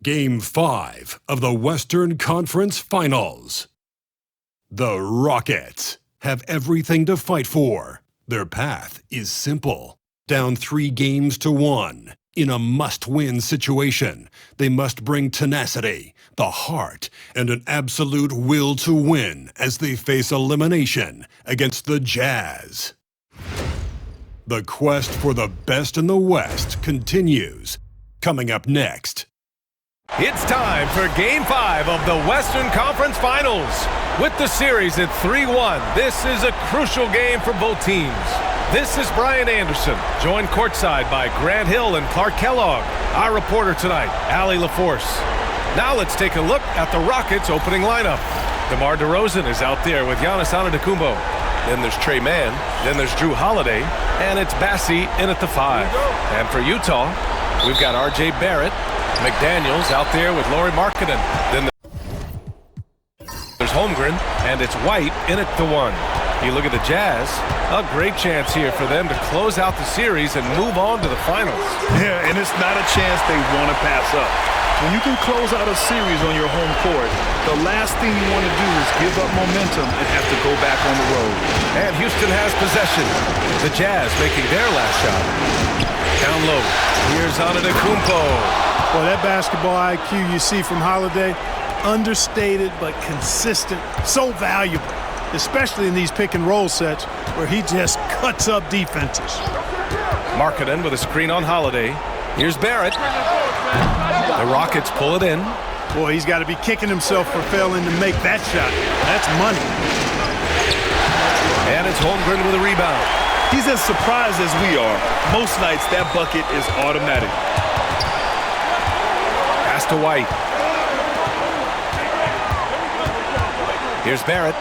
Game 5 of the Western Conference Finals. The Rockets have everything to fight for. Their path is simple. Down 3-1 in a must-win situation, they must bring tenacity, the heart, and an absolute will to win as they face elimination against the Jazz. The quest for the best in the West continues. Coming up next. It's time for Game 5 of the Western Conference Finals. With the series at 3-1, this is a crucial game for both teams. This is Brian Anderson, joined courtside by Grant Hill and Clark Kellogg. Our reporter tonight, Allie LaForce. Now let's take a look at the Rockets' opening lineup. DeMar DeRozan is out there with Giannis Antetokounmpo. Then there's Trey Mann. Then there's Drew Holiday. And it's Bassie in at the 5. And for Utah, we've got R.J. Barrett, McDaniels out there with Lauri Markkanen. Then there's Holmgren, and it's White in at the 1. You look at the Jazz, a great chance here for them to close out the series and move on to the finals. Yeah, and it's not a chance they want to pass up. When you can close out a series on your home court, the last thing you want to do is give up momentum and have to go back on the road. And Houston has possession. The Jazz making their last shot. Down low, here's Antetokounmpo. Well, that basketball IQ you see from Holiday, understated but consistent, so valuable, especially in these pick-and-roll sets where he just cuts up defenses. Markkanen with a screen on Holiday. Here's Barrett. The Rockets pull it in. Boy, he's got to be kicking himself for failing to make that shot. That's money. And it's Holmgren with a rebound. He's as surprised as we are. Most nights, that bucket is automatic. Pass to White. Here's Barrett.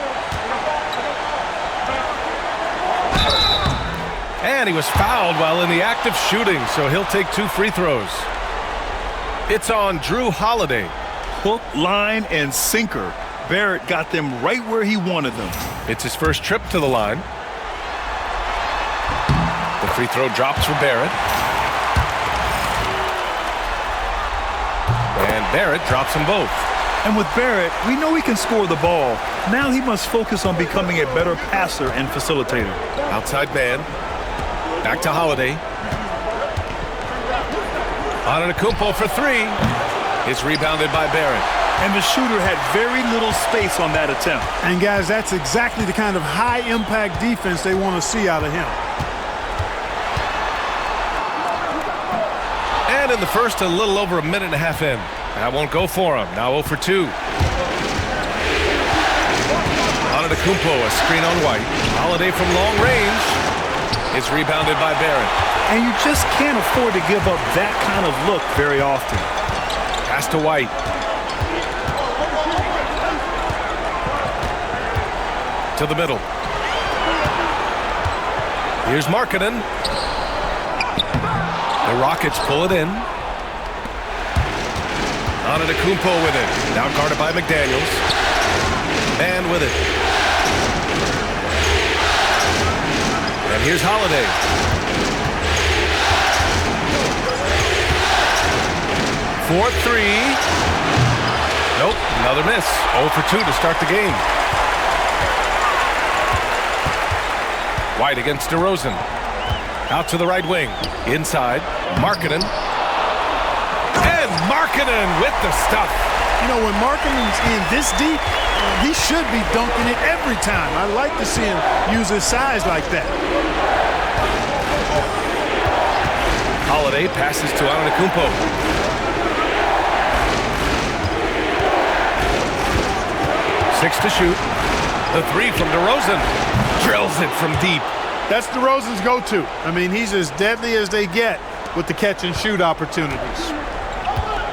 And he was fouled while in the act of shooting, so he'll take 2 free throws. It's on Drew Holiday. Hook, line, and sinker. Barrett got them right where he wanted them. It's his first trip to the line. The free throw drops for Barrett. And Barrett drops them both. And with Barrett, we know he can score the ball. Now he must focus on becoming a better passer and facilitator. Outside man. Back to Holiday. Antetokounmpo for 3. It's rebounded by Barrett. And the shooter had very little space on that attempt. And guys, that's exactly the kind of high-impact defense they want to see out of him. And in the first, a little over a minute and a half in. That won't go for him. Now 0 for 2. Antetokounmpo, a screen on White. Holiday from long range. It's rebounded by Barrett. And you just can't afford to give up that kind of look very often. Pass to White. To the middle. Here's Markkanen. The Rockets pull it in. Antetokounmpo with it. Now guarded by McDaniels. Man with it. And here's Holiday. For 3. Nope, another miss. 0 for 2 to start the game. White against DeRozan. Out to the right wing. Inside. Markkanen. And Markkanen with the stuff. You know, when Markkanen's in this deep, he should be dunking it every time. I like to see him use his size like that. Holiday passes to Antetokounmpo. 6 to shoot. The 3 from DeRozan. Drills it from deep. That's DeRozan's go-to. I mean, he's as deadly as they get with the catch-and-shoot opportunities.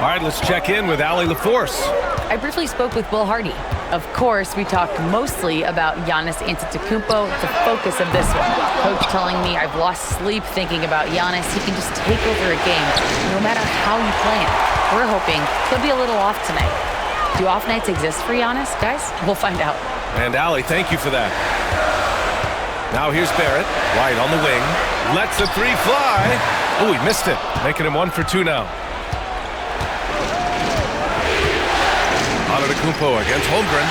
All right, let's check in with Allie LaForce. I briefly spoke with Will Hardy. Of course, we talked mostly about Giannis Antetokounmpo, the focus of this one. Coach telling me I've lost sleep thinking about Giannis. He can just take over a game, no matter how you play him. We're hoping he'll be a little off tonight. Do off nights exist for Giannis, guys? We'll find out. And Allie, thank you for that. Now here's Barrett, White on the wing, lets the three fly. Oh, he missed it, making him 1 for 2 now. Antetokounmpo against Holmgren.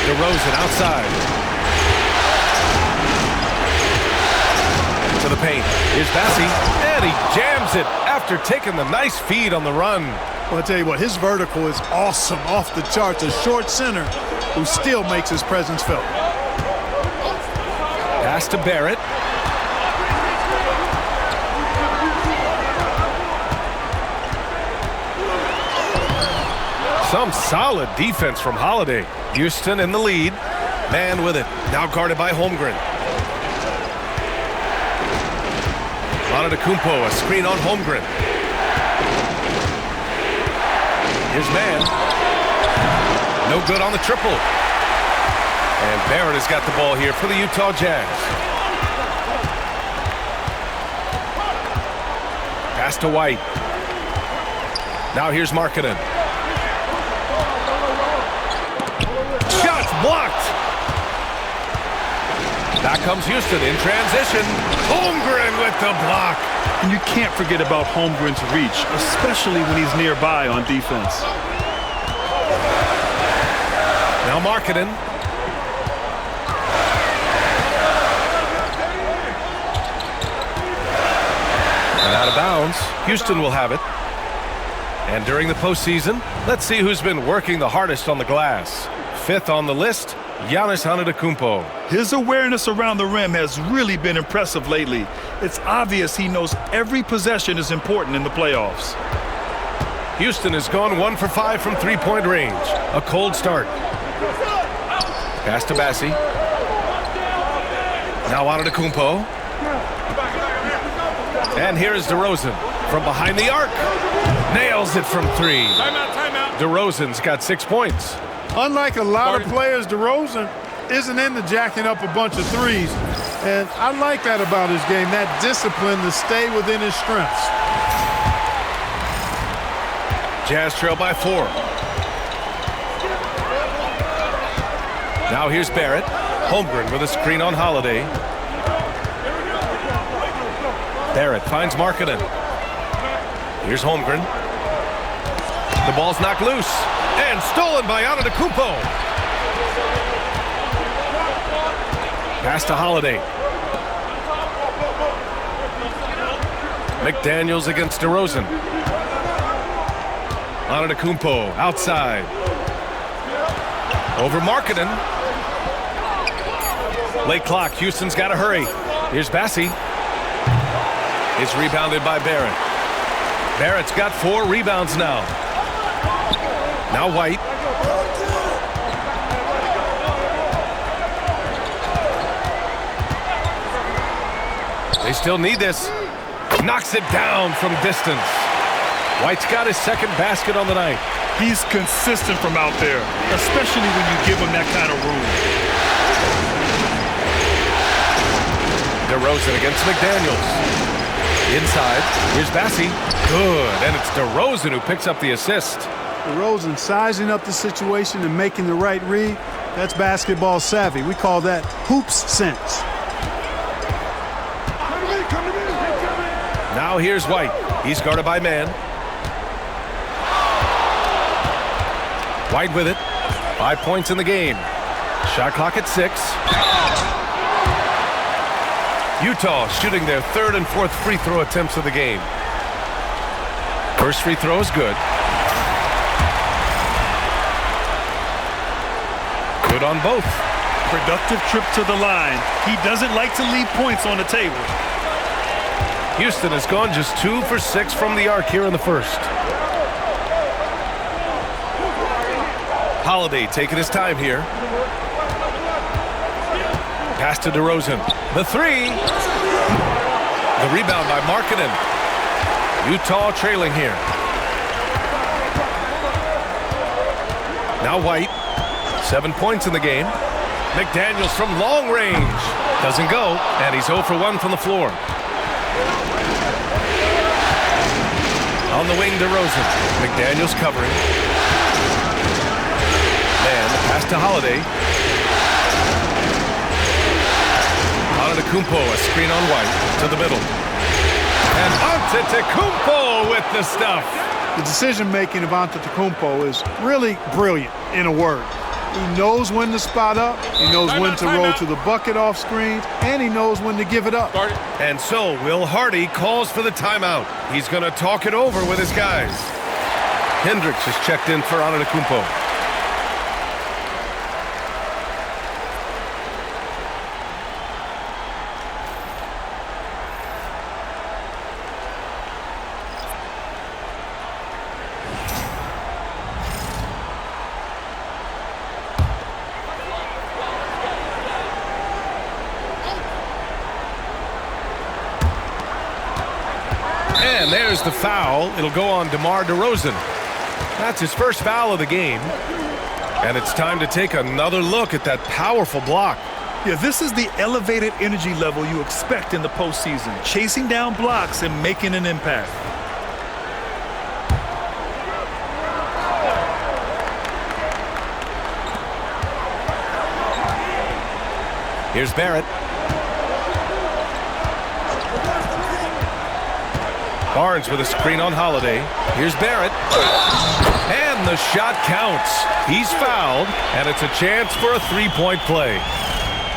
DeRozan outside. To the paint. Here's Bassi, and he jams it after taking the nice feed on the run. Well, I'll tell you what, his vertical is awesome, off the charts. A short center who still makes his presence felt. Pass to Barrett. Some solid defense from Holiday. Houston in the lead. Man with it. Now guarded by Holmgren. Antetokounmpo, a screen on Holmgren. Here's Man. No good on the triple. And Barrett has got the ball here for the Utah Jazz. Pass to White. Now here's Markkanen. Shots blocked. Back comes Houston in transition. Holmgren with the block. And you can't forget about Holmgren's reach, especially when he's nearby on defense. Now Markkanen. And out of bounds. Houston will have it. And during the postseason, let's see who's been working the hardest on the glass. 5th on the list, Giannis Antetokounmpo. His awareness around the rim has really been impressive lately. It's obvious he knows every possession is important in the playoffs. Houston has gone 1 for 5 from three-point range. A cold start. Pass to Bassi. Now Antetokounmpo. And here is DeRozan from behind the arc. Nails it from 3. Timeout. DeRozan's got 6 points. Unlike a lot of players, DeRozan isn't into jacking up a bunch of threes. And I like that about his game, that discipline to stay within his strengths. Jazz trail by 4. Now here's Barrett. Holmgren with a screen on Holiday. Barrett finds Markkanen. Here's Holmgren. The ball's knocked loose. And stolen by Antetokounmpo. Pass to Holiday. McDaniels against DeRozan. Antetokounmpo outside. Over Markkanen. Late clock. Houston's got to hurry. Here's Bassi. It's rebounded by Barrett. Barrett's got 4 rebounds now. Now White. They still need this. Knocks it down from distance. White's got his 2nd basket on the night. He's consistent from out there, especially when you give him that kind of room. DeRozan against McDaniels. Inside, here's Bassi. Good, and it's DeRozan who picks up the assist. DeRozan sizing up the situation and making the right read. That's basketball savvy. We call that hoops sense. Now here's White. He's guarded by Man. White with it. 5 points in the game. Shot clock at 6. Utah shooting their 3rd and 4th free throw attempts of the game. First free throw is good. Good on both. Productive trip to the line. He doesn't like to leave points on the table. Houston has gone just 2 for 6 from the arc here in the first. Holiday taking his time here. Pass to DeRozan. The 3. The rebound by Markkanen. Utah trailing here. Now White. 7 points in the game. McDaniels from long range. Doesn't go, and he's 0 for 1 from the floor. On the wing, DeRozan. McDaniels covering. Man, pass to Holiday. Antetokounmpo, a screen on White to the middle. And Antetokounmpo with the stuff. The decision-making of Antetokounmpo is really brilliant, in a word. He knows when to spot up, he knows when to roll to the bucket off screens, and he knows when to give it up. And so Will Hardy calls for the timeout. He's going to talk it over with his guys. Hendricks is checked in for Antetokounmpo. And there's the foul. It'll go on DeMar DeRozan. That's his first foul of the game. And it's time to take another look at that powerful block. Yeah, this is the elevated energy level you expect in the postseason. Chasing down blocks and making an impact. Here's Barrett. Barnes with a screen on Holiday. Here's Barrett. And the shot counts. He's fouled, and it's a chance for a three-point play.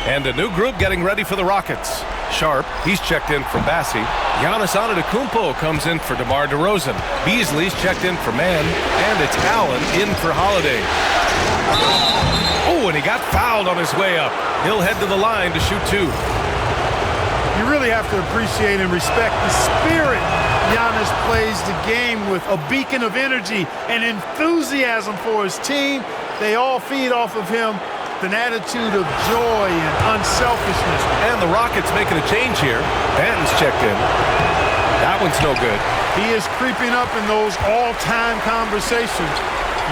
And a new group getting ready for the Rockets. Sharp, he's checked in for Bassi. Giannis Antetokounmpo comes in for DeMar DeRozan. Beasley's checked in for Mann, and it's Allen in for Holiday. Oh, and he got fouled on his way up. He'll head to the line to shoot two. You really have to appreciate and respect the spirit Giannis plays the game with, a beacon of energy and enthusiasm for his team. They all feed off of him, an attitude of joy and unselfishness. And the Rockets making a change here. Banton's checked in. That one's no good. He is creeping up in those all-time conversations.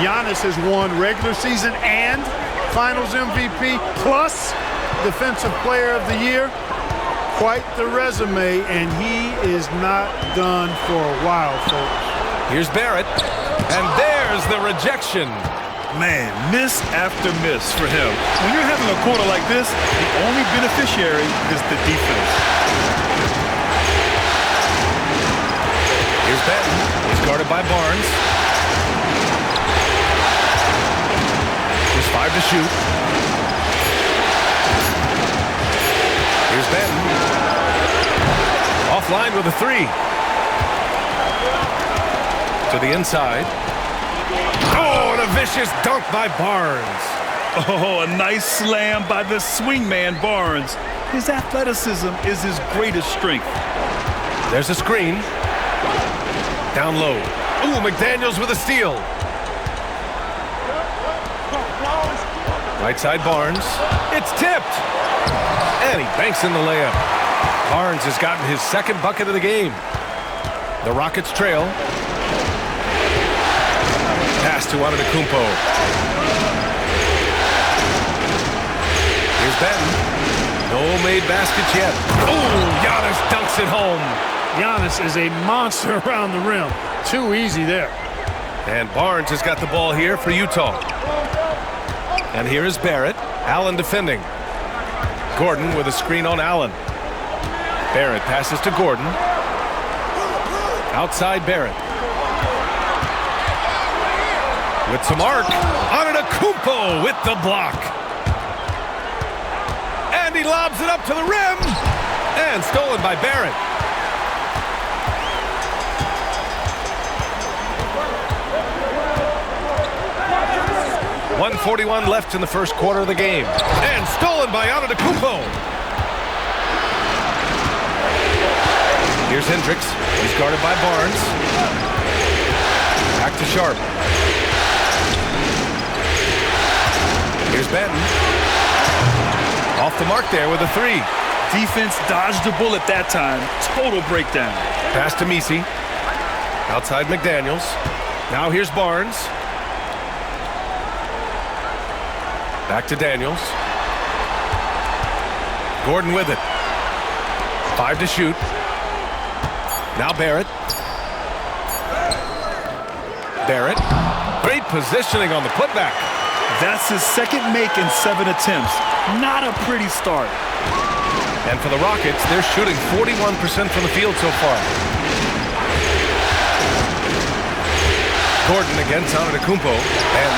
Giannis has won regular season and Finals MVP, plus Defensive Player of the Year. Quite the resume, and he is not done for a while, folks. Here's Barrett, and there's the rejection. Man, miss after miss for him. When you're having a quarter like this, the only beneficiary is the defense. Here's Benton. He's guarded by Barnes. Here's 5 to shoot. Here's Benton. Offline with a 3. To the inside. Oh, and a vicious dunk by Barnes. Oh, a nice slam by the swingman Barnes. His athleticism is his greatest strength. There's a screen. Down low. Ooh, McDaniels with a steal. Right side Barnes. It's tipped. And he banks in the layup. Barnes has gotten his second bucket of the game. The Rockets trail. Pass to Antetokounmpo. Here's Benton. No made baskets yet. Oh, Giannis dunks it home. Giannis is a monster around the rim. Too easy there. And Barnes has got the ball here for Utah. And here is Barrett. Allen defending. Gordon with a screen on Allen. Barrett passes to Gordon. Outside Barrett. With some arc. Antetokounmpo with the block. And he lobs it up to the rim. And stolen by Barrett. .141 left in the first quarter of the game. And stolen by Antetokounmpo. Here's Hendricks. He's guarded by Barnes. Back to Sharp. Here's Benton. Off the mark there with a 3. Defense dodged the bullet that time. Total breakdown. Pass to Messi. Outside McDaniels. Now here's Barnes. Back to Daniels. Gordon with it. 5 to shoot. Now Barrett. Barrett. Great positioning on the putback. That's his second make in 7 attempts. Not a pretty start. And for the Rockets, they're shooting 41% from the field so far. Gordon against Antetokounmpo. And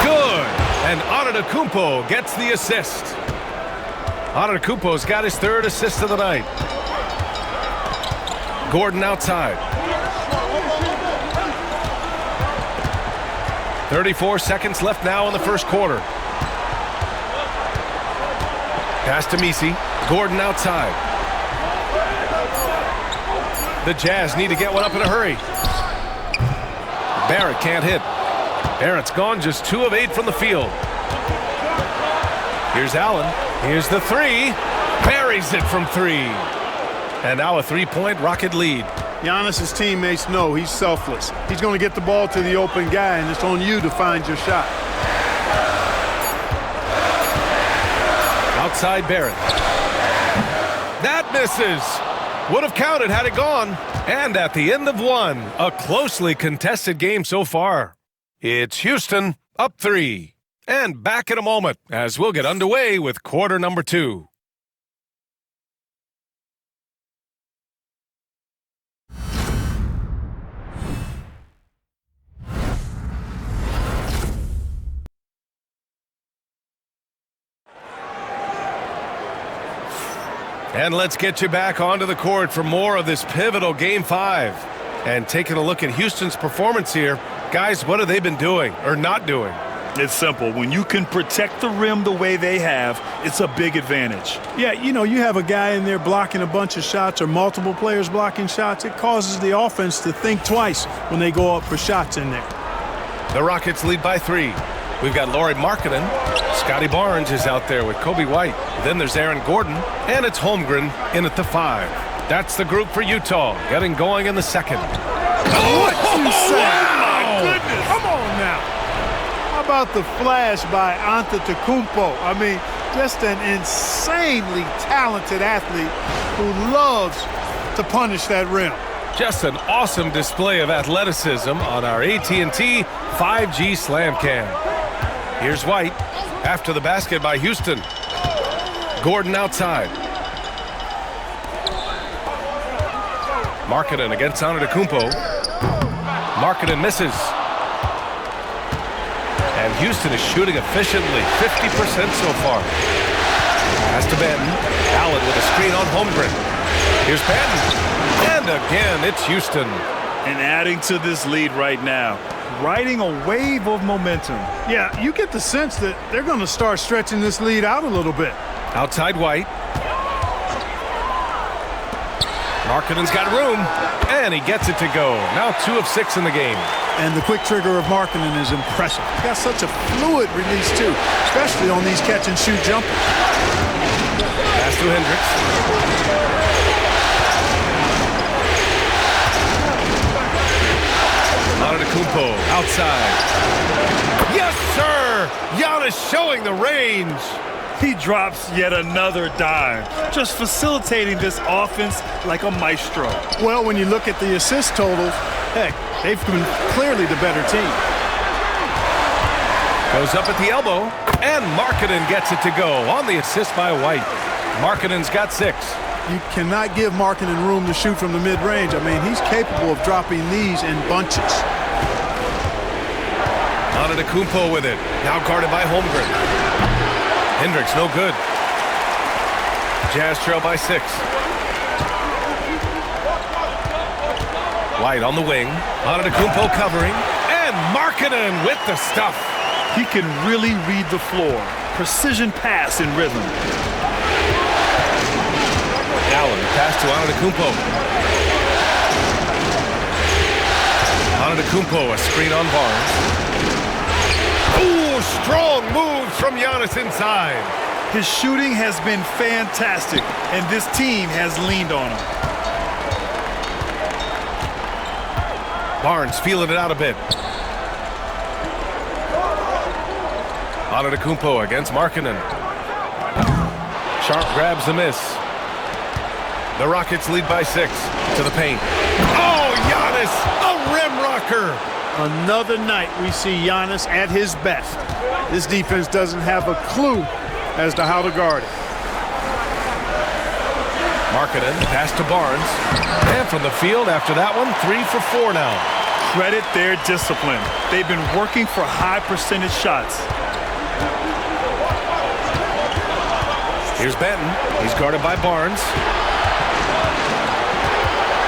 good! And Antetokounmpo gets the assist. Antetokounmpo's got his 3rd assist of the night. Gordon outside. 34 seconds left now in the first quarter. Pass to Messi. Gordon outside. The Jazz need to get one up in a hurry. Barrett can't hit. Barrett's gone just 2 of 8 from the field. Here's Allen. Here's the 3. Buries it from 3. And now a 3-point Rocket lead. Giannis's teammates know he's selfless. He's going to get the ball to the open guy, and it's on you to find your shot. Outside Barrett. That misses. Would have counted had it gone. And at the end of 1, a closely contested game so far. It's Houston up 3. And back in a moment as we'll get underway with quarter number 2. And let's get you back onto the court for more of this pivotal Game 5. And taking a look at Houston's performance here, guys, what have they been doing or not doing? It's simple. When you can protect the rim the way they have, it's a big advantage. Yeah, you know, you have a guy in there blocking a bunch of shots or multiple players blocking shots. It causes the offense to think twice when they go up for shots in there. The Rockets lead by 3. We've got Lauri Markkanen. Scotty Barnes is out there with Kobe White. Then there's Aaron Gordon, and it's Holmgren in at the 5. That's the group for Utah, getting going in the second. What you say? Wow! Oh, my goodness. Come on now. How about the flash by Antetokounmpo? I mean, just an insanely talented athlete who loves to punish that rim. Just an awesome display of athleticism on our AT&T 5G Slam Cam. Here's White after the basket by Houston. Gordon outside. Markkanen against Antetokounmpo. Markkanen misses. And Houston is shooting efficiently, 50% so far. Pass to Banton. Allen with a screen on Holmgren. Here's Banton. And again, it's Houston. And adding to this lead right now, riding a wave of momentum. Yeah, you get the sense that they're going to start stretching this lead out a little bit. Outside White. Markkanen's got room, and he gets it to go. Now 2 of 6 in the game. And the quick trigger of Markkanen is impressive. He's got such a fluid release, too, especially on these catch-and-shoot jumpers. Pass to Hendricks. Antetokounmpo outside. Yes, sir! Giannis showing the range. He drops yet another dime, just facilitating this offense like a maestro. Well, when you look at the assist totals, heck, they've been clearly the better team. Goes up at the elbow, and Markkanen gets it to go on the assist by White. Markkanen's got 6. You cannot give Markkanen room to shoot from the mid-range. I mean, he's capable of dropping these in bunches. Antetokounmpo with it. Now guarded by Holmgren. Hendricks no good. Jazz trail by 6. White on the wing. Antetokounmpo covering. And Markkanen with the stuff. He can really read the floor. Precision pass in rhythm. Allen, pass to Antetokounmpo. Antetokounmpo, a screen on Barnes. Ooh, strong moves from Giannis inside. His shooting has been fantastic, and this team has leaned on him. Barnes feeling it out a bit. Antetokounmpo against Markkanen. Sharp grabs the miss. The Rockets lead by 6 to the paint. Oh, Giannis, a rim rocker. Another night we see Giannis at his best. This defense doesn't have a clue as to how to guard it. Markkanen, pass to Barnes. And from the field after that one, 3 for 4 now. Credit their discipline. They've been working for high percentage shots. Here's Benton. He's guarded by Barnes.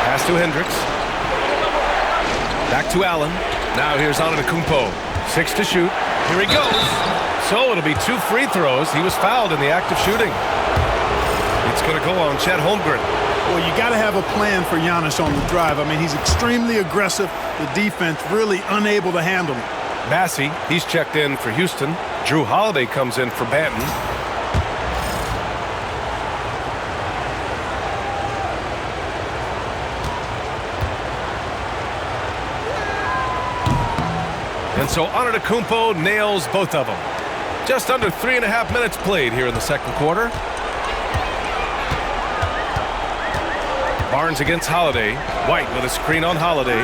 Pass to Hendricks. Back to Allen. Now here's Antetokounmpo. 6 to shoot. Here he goes. So it'll be 2 free throws. He was fouled in the act of shooting. It's going to go on Chet Holmgren. Well, you got to have a plan for Giannis on the drive. I mean, he's extremely aggressive. The defense really unable to handle him. Massey, he's checked in for Houston. Drew Holiday comes in for Banton. And so Antetokounmpo nails both of them. Just under 3.5 minutes played here in the second quarter. Barnes against Holiday. White with a screen on Holiday.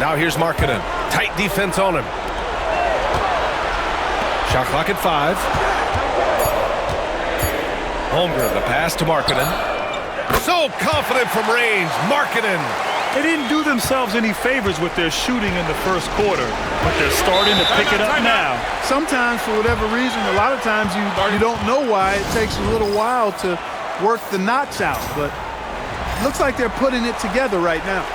Now here's Markkanen. Tight defense on him. Shot clock at 5. Holmgren, the pass to Markkanen. So confident from range. Markkanen. They didn't do themselves any favors with their shooting in the first quarter, but they're starting to pick it up now. Sometimes, for whatever reason, a lot of times you don't know why. It takes a little while to work the knots out, but it looks like they're putting it together right now.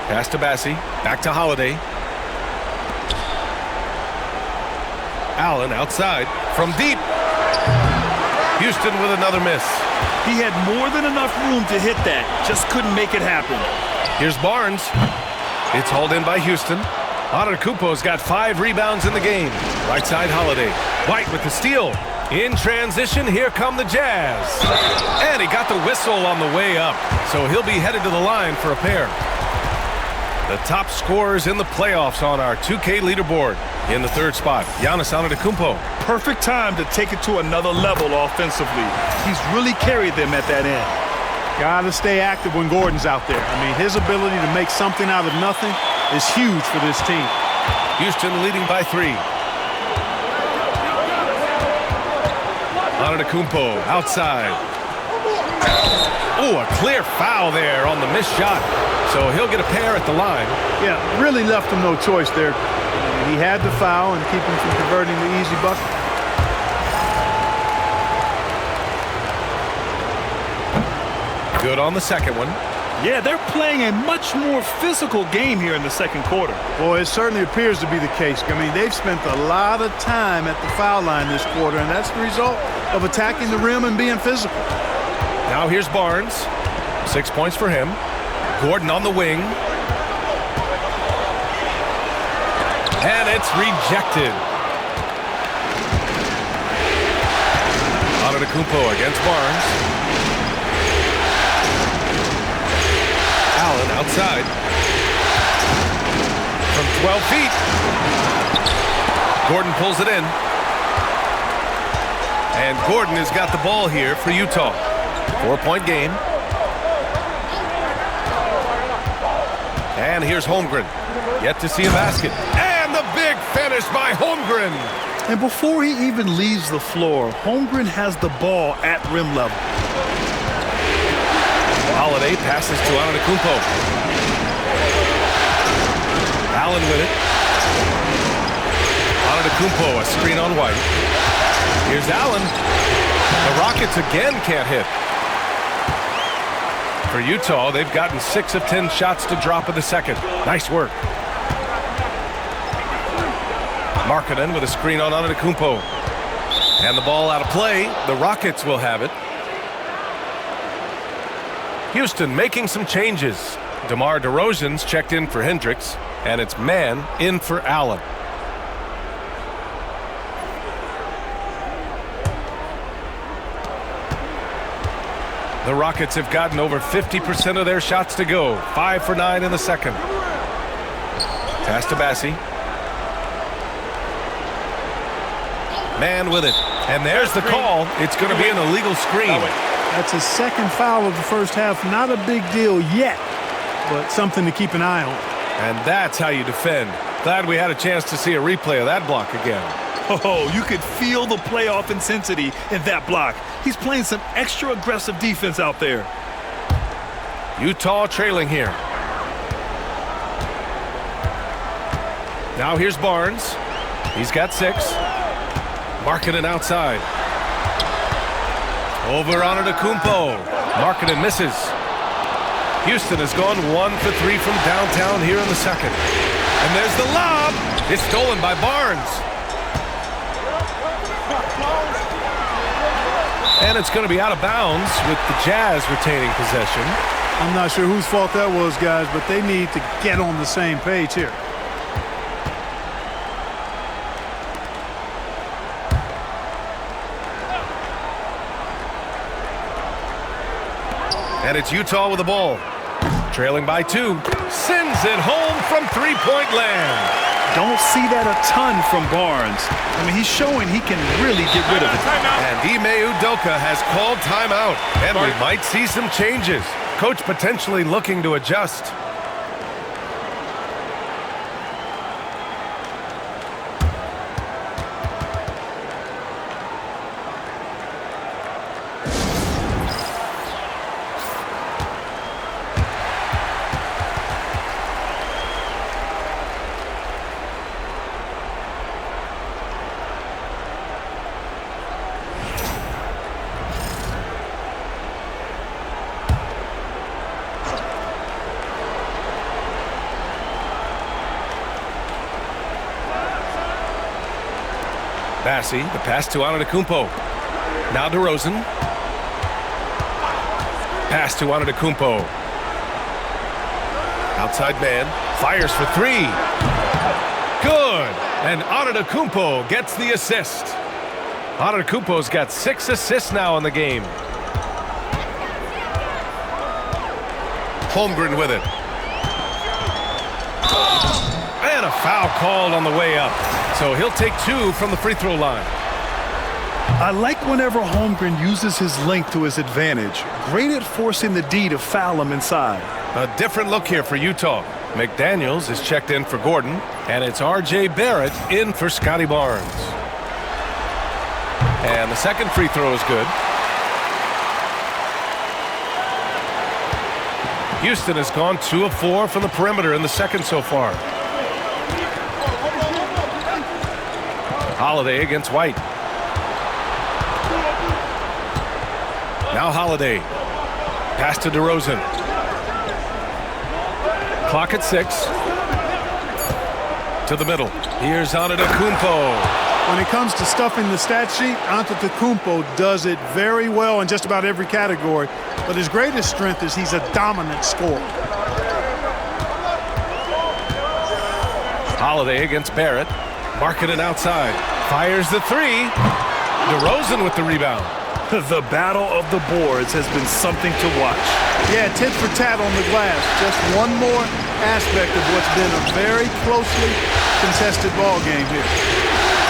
Pass to Bassey. Back to Holiday. Allen outside from deep. Houston with another miss. He had more than enough room to hit that. Just couldn't make it happen. Here's Barnes. It's hauled in by Houston. Antetokounmpo's got 5 rebounds in the game. Right side Holiday. White with the steal. In transition, here come the Jazz. And he got the whistle on the way up. So he'll be headed to the line for a pair. The top scorers in the playoffs on our 2K leaderboard. In the 3rd spot, Giannis Antetokounmpo. Perfect time to take it to another level offensively. He's really carried them at that end. Got to stay active when Gordon's out there. I mean, his ability to make something out of nothing is huge for this team. Houston leading by 3. Antetokounmpo outside. Oh, a clear foul there on the missed shot. So he'll get a pair at the line. Yeah, really left him no choice there. He had the foul and keep him from converting the easy bucket. Good on the second one. Yeah, they're playing a much more physical game here in the second quarter. Boy, it certainly appears to be the case. I mean, they've spent a lot of time at the foul line this quarter, and that's the result of attacking the rim and being physical. Now here's Barnes. 6 points for him. Gordon on the wing. And it's rejected. Antetokounmpo against Barnes. Allen outside. From 12 feet. Gordon pulls it in. And Gordon has got the ball here for Utah. 4-point game. And here's Holmgren. Yet to see a basket. And the big finish by Holmgren. And before he even leaves the floor, Holmgren has the ball at rim level. Holiday passes to Antetokounmpo. Allen with it. Antetokounmpo, a screen on White. Here's Allen. The Rockets again can't hit. For Utah, they've gotten 6 of 10 shots to drop in the second. Nice work. Markkanen with a screen on Antetokounmpo. And the ball out of play. The Rockets will have it. Houston making some changes. DeMar DeRozan's checked in for Hendricks, and it's man in for Allen. The Rockets have gotten over 50% of their shots to go. 5 for 9 in the second. Pass to Bassi. Man with it. And there's the call. It's going to be an illegal screen. That's his second foul of the first half. Not a big deal yet, but something to keep an eye on. And that's how you defend. Glad we had a chance to see a replay of that block again. Oh, you could feel the playoff intensity in that block. He's playing some extra aggressive defense out there. Utah trailing here. Now here's Barnes. He's got 6. Markkanen outside. Over on Antetokounmpo. Markkanen misses. Houston has gone 1 for 3 from downtown here in the second. And there's the lob. It's stolen by Barnes. And it's going to be out of bounds with the Jazz retaining possession. I'm not sure whose fault that was, guys, but they need to get on the same page here. And it's Utah with the ball. Trailing by 2. Sends it home from three-point land. Don't see that a ton from Barnes. I mean, he's showing he can really get rid of it. And Ime Udoka has called timeout. And we might see some changes. Coach potentially looking to adjust. Bassi, the pass to Antetokounmpo. Now DeRozan. Pass to Antetokounmpo. Outside man. Fires for 3. Good. And Antetokounmpo gets the assist. Antetokounmpo's got 6 assists now in the game. Holmgren with it. And a foul called on the way up. So he'll take 2 from the free throw line. I like whenever Holmgren uses his length to his advantage. Great at forcing the D to foul him inside. A different look here for Utah. McDaniels is checked in for Gordon, and it's R.J. Barrett in for Scotty Barnes. And the second free throw is good. Houston has gone 2 of 4 from the perimeter in the second so far. Holiday against White. Now Holiday. Pass to DeRozan. Clock at 6. To the middle. Here's Antetokounmpo. When it comes to stuffing the stat sheet, Antetokounmpo does it very well in just about every category. But his greatest strength is he's a dominant scorer. Holiday against Barrett. Markkanen outside. Fires the 3. DeRozan with the rebound. The battle of the boards has been something to watch. Yeah, tit for tat on the glass. Just one more aspect of what's been a very closely contested ball game here.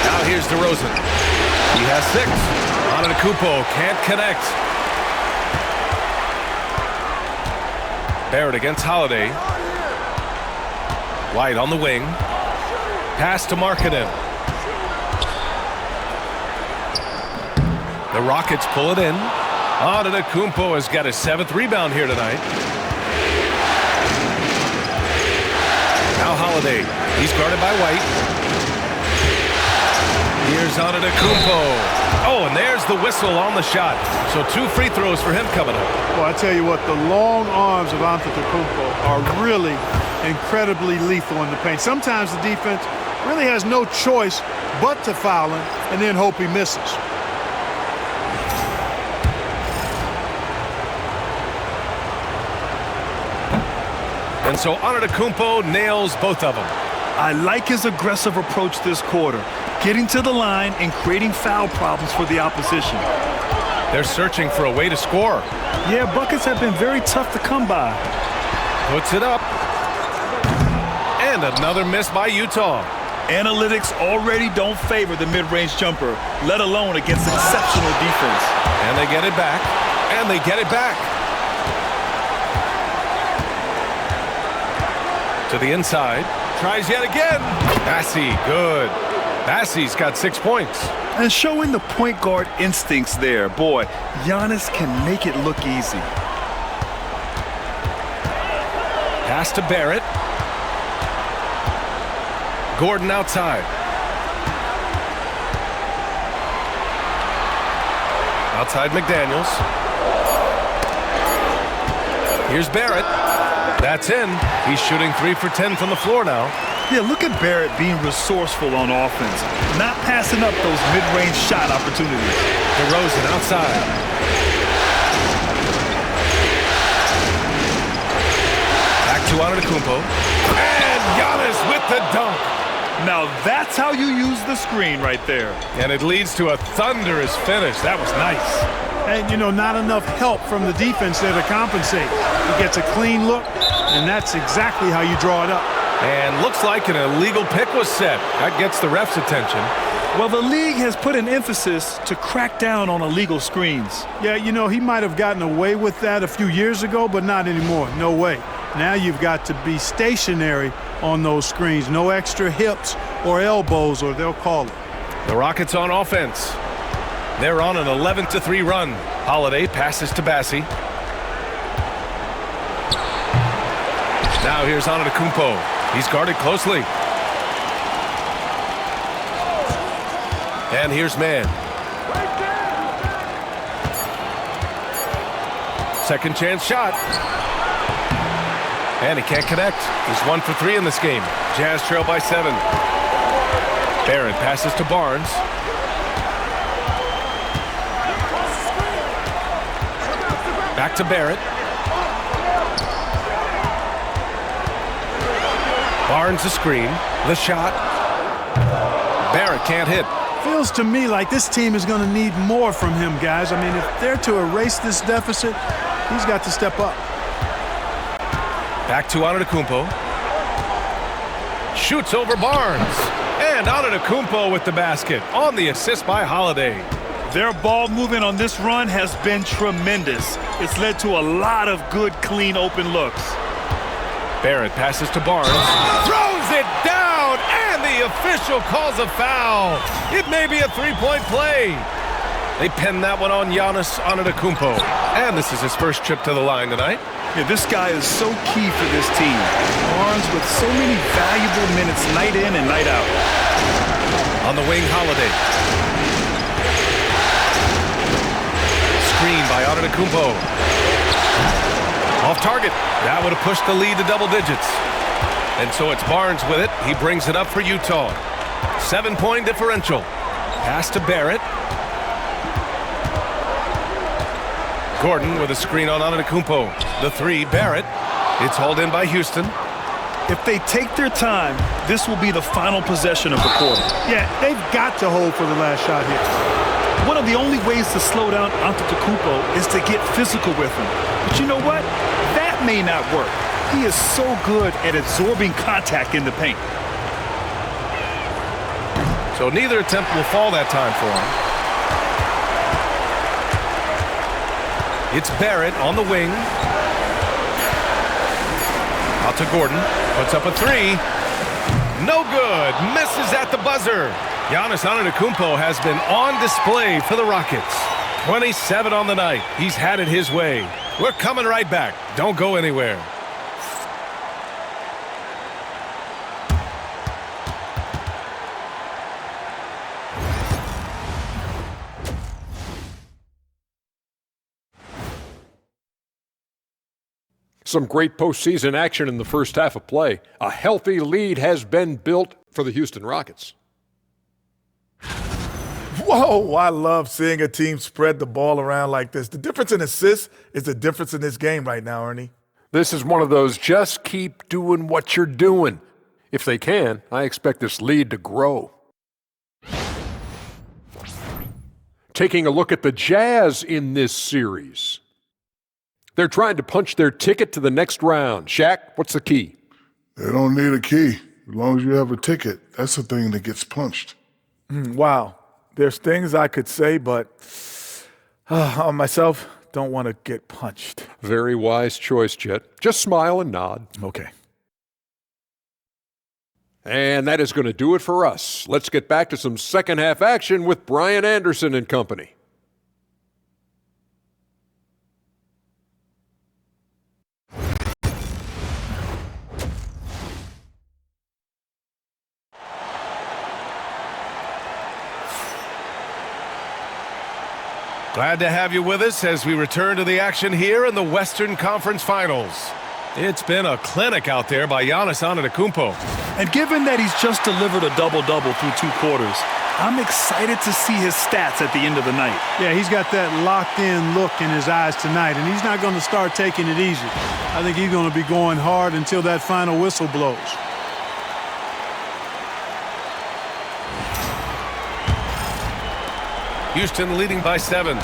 Now here's DeRozan. He has 6. Antetokounmpo can't connect. Barrett against Holiday. White on the wing. Pass to Markkanen. The Rockets pull it in. Antetokounmpo has got his 7th rebound here tonight. Now Holiday. He's guarded by White. Here's Antetokounmpo. Oh, and there's the whistle on the shot. So 2 free throws for him coming up. Well, I tell you what, the long arms of Antetokounmpo are really incredibly lethal in the paint. Sometimes the defense really has no choice but to foul him and then hope he misses. And so Antetokounmpo nails both of them. I like his aggressive approach this quarter, getting to the line and creating foul problems for the opposition. They're searching for a way to score. Yeah, buckets have been very tough to come by. Puts it up. And another miss by Utah. Analytics already don't favor the mid-range jumper, let alone against exceptional defense. And they get it back. And they get it back. To the inside. Tries yet again. Bassey, good. Bassey's got 6 points. And showing the point guard instincts there. Boy, Giannis can make it look easy. Pass to Barrett. Gordon outside. Outside McDaniels. Here's Barrett. That's in. He's shooting 3 for 10 from the floor now. Yeah, look at Barrett being resourceful on offense, not passing up those mid-range shot opportunities. DeRozan outside. Back to Antetokounmpo. And Giannis with the dunk. Now that's how you use the screen right there. And it leads to a thunderous finish. That was nice. And, you know, not enough help from the defense there to compensate. He gets a clean look, and that's exactly how you draw it up. And looks like an illegal pick was set. That gets the ref's attention. Well, the league has put an emphasis to crack down on illegal screens. Yeah, you know, he might have gotten away with that a few years ago, but not anymore. No way. Now you've got to be stationary on those screens. No extra hips or elbows, or they'll call it. The Rockets on offense. They're on an 11-3 run. Holiday passes to Bassey. Now here's Antetokounmpo. He's guarded closely. And here's Mann. Second chance shot. And he can't connect. He's 1 for 3 in this game. Jazz trail by 7. Barrett passes to Barnes. Back to Barrett. Barnes the screen. The shot. Barrett can't hit. Feels to me like this team is going to need more from him, guys. I mean, if they're to erase this deficit, he's got to step up. Back to Antetokounmpo. Shoots over Barnes. And Antetokounmpo with the basket on the assist by Holiday. Their ball movement on this run has been tremendous. It's led to a lot of good, clean, open looks. Barrett passes to Barnes. Throws it down, and the official calls a foul. It may be a three-point play. They pin that one on Giannis Antetokounmpo. And this is his first trip to the line tonight. Yeah, this guy is so key for this team. Barnes with so many valuable minutes night in and night out. On the wing, Holiday. Screen by Antetokounmpo. Off target. That would have pushed the lead to double digits. And so it's Barnes with it. He brings it up for Utah. 7-point differential. Pass to Barrett. Gordon with a screen on Antetokounmpo. The three, Barrett. It's hauled in by Houston. If they take their time, this will be the final possession of the quarter. Yeah, they've got to hold for the last shot here. One of the only ways to slow down Antetokounmpo is to get physical with him. But you know what? That may not work. He is so good at absorbing contact in the paint. So neither attempt will fall that time for him. It's Barrett on the wing. Out to Gordon. Puts up a three. No good. Misses at the buzzer. Giannis Antetokounmpo has been on display for the Rockets. 27 on the night. He's had it his way. We're coming right back. Don't go anywhere. Some great postseason action in the first half of play. A healthy lead has been built for the Houston Rockets. Whoa, I love seeing a team spread the ball around like this. The difference in assists is the difference in this game right now, Ernie. This is one of those just keep doing what you're doing. If they can, I expect this lead to grow. Taking a look at the Jazz in this series. They're trying to punch their ticket to the next round. Shaq, what's the key? They don't need a key. As long as you have a ticket, that's the thing that gets punched. Wow. There's things I could say, but on myself, don't want to get punched. Very wise choice, Jet. Just smile and nod. Okay. And that is going to do it for us. Let's get back to some second half action with Brian Anderson and company. Glad to have you with us as we return to the action here in the Western Conference Finals. It's been a clinic out there by Giannis Antetokounmpo. And given that he's just delivered a double-double through 2 quarters, I'm excited to see his stats at the end of the night. Yeah, he's got that locked-in look in his eyes tonight, and he's not going to start taking it easy. I think he's going to be going hard until that final whistle blows. Houston leading by 7.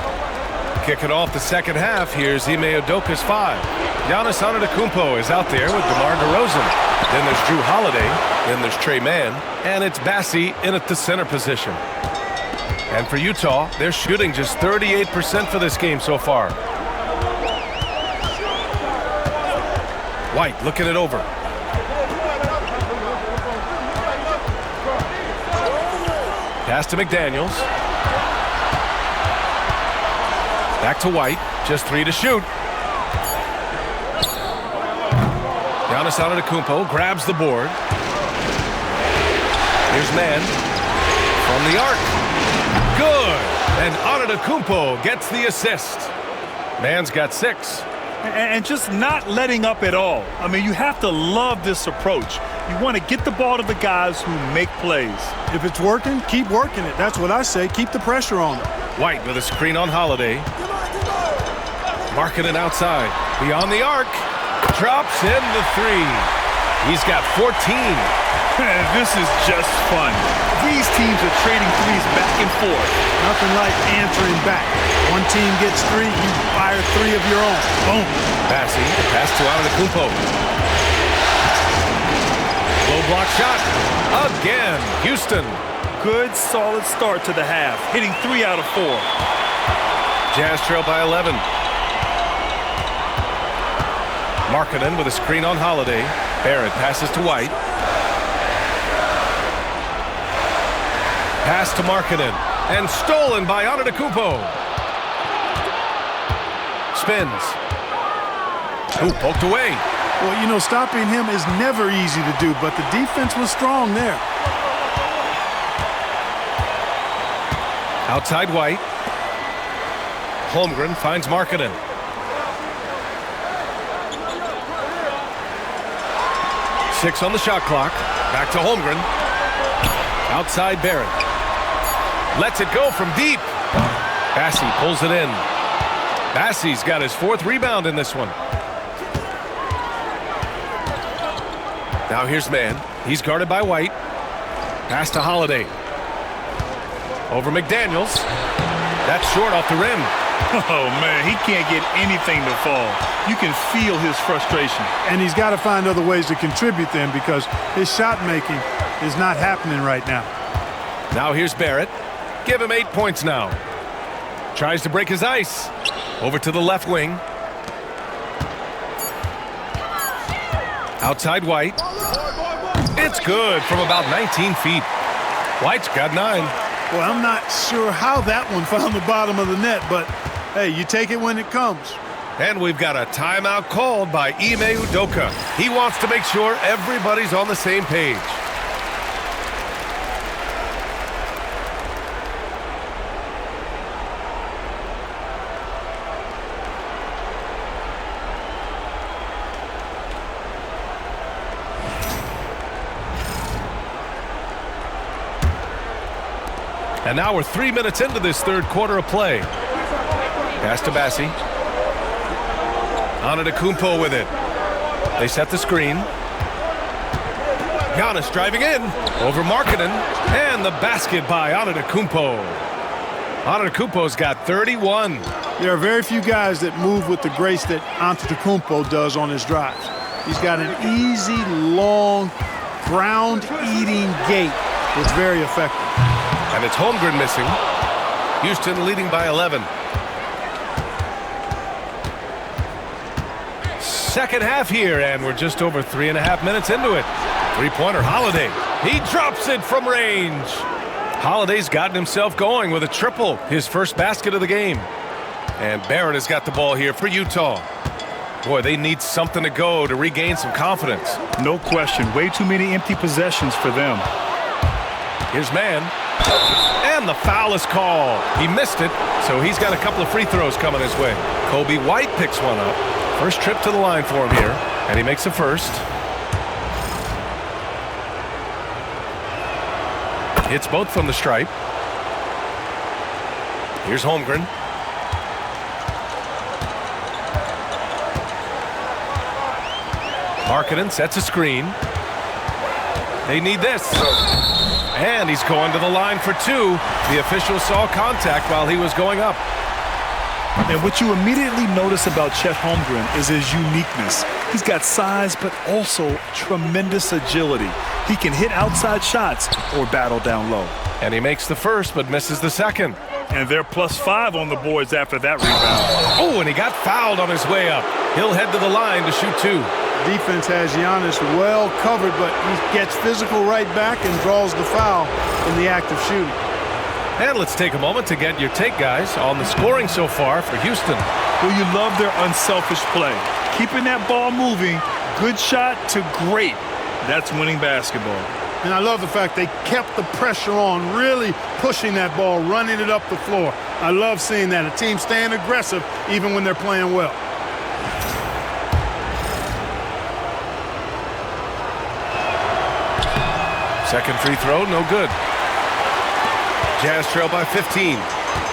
Kicking off the second half, here's Ime Udoka's 5. Giannis Antetokounmpo is out there with DeMar DeRozan. Then there's Drew Holiday. Then there's Trey Mann. And it's Bassi in at the center position. And for Utah, they're shooting just 38% for this game so far. White looking it over. Pass to McDaniels. Back to White, just 3 to shoot. Giannis Antetokounmpo grabs the board. Here's Mann from the arc. Good! And Antetokounmpo gets the assist. Mann's got 6. And just not letting up at all. I mean, you have to love this approach. You want to get the ball to the guys who make plays. If it's working, keep working it. That's what I say. Keep the pressure on it. White with a screen on Holiday. Markkanen outside. Beyond the arc. Drops in the 3. He's got 14. This is just fun. These teams are trading threes back and forth. Nothing like answering back. One team gets 3, you fire 3 of your own. Boom. Bassi, pass to Antetokounmpo. Low block shot. Again, Houston. Good, solid start to the half, hitting 3 out of 4. Jazz trail by 11. Markkanen with a screen on Holiday. Barrett passes to White. Pass to Markkanen. And stolen by Antetokounmpo. Spins. Ooh, poked away. Well, you know, stopping him is never easy to do, but the defense was strong there. Outside White. Holmgren finds Markkanen. Six on the shot clock. Back to Holmgren. Outside Barrett. Lets it go from deep. Bassi pulls it in. Bassi's got his 4th rebound in this one. Now here's Mann. He's guarded by White. Pass to Holiday. Over McDaniels. That's short off the rim. Oh, man, he can't get anything to fall. You can feel his frustration. And he's got to find other ways to contribute then because his shot making is not happening right now. Now here's Barrett. Give him 8 points now. Tries to break his ice. Over to the left wing. Outside White. It's good from about 19 feet. White's got 9. Well, I'm not sure how that one found the bottom of the net, but hey, you take it when it comes. And we've got a timeout called by Ime Udoka. He wants to make sure everybody's on the same page. And now we're 3 minutes into this 3rd quarter of play. Pass to Bassi. Antetokounmpo with it. They set the screen. Giannis driving in. Over Markkanen. And the basket by Antetokounmpo. Antetokounmpo's got 31. There are very few guys that move with the grace that Antetokounmpo does on his drives. He's got an easy, long, ground-eating gait that's very effective. And it's Holmgren missing. Houston leading by 11. Second half here, and we're just over 3.5 minutes into it. Three-pointer, Holiday. He drops it from range. Holiday's gotten himself going with a triple, his first basket of the game. And Barrett has got the ball here for Utah. Boy, they need something to go to regain some confidence. No question. Way too many empty possessions for them. Here's Mann. And the foul is called. He missed it, so he's got a couple of free throws coming his way. Kobe White picks one up. First trip to the line for him here, and he makes the first. Hits both from the stripe. Here's Holmgren. Markkanen sets a screen. They need this. And he's going to the line for two. The official saw contact while he was going up. And what you immediately notice about Chet Holmgren is his uniqueness. He's got size, but also tremendous agility. He can hit outside shots or battle down low. And he makes the first, but misses the second. And they're +5 on the boards after that rebound. Oh, and he got fouled on his way up. He'll head to the line to shoot two. Defense has Giannis well covered, but he gets physical right back and draws the foul in the act of shooting. And let's take a moment to get your take, guys, on the scoring so far for Houston. Well, you love their unselfish play. Keeping that ball moving, good shot to great. That's winning basketball. And I love the fact they kept the pressure on, really pushing that ball, running it up the floor. I love seeing that. A team staying aggressive even when they're playing well. Second free throw, no good. Jazz trail by 15.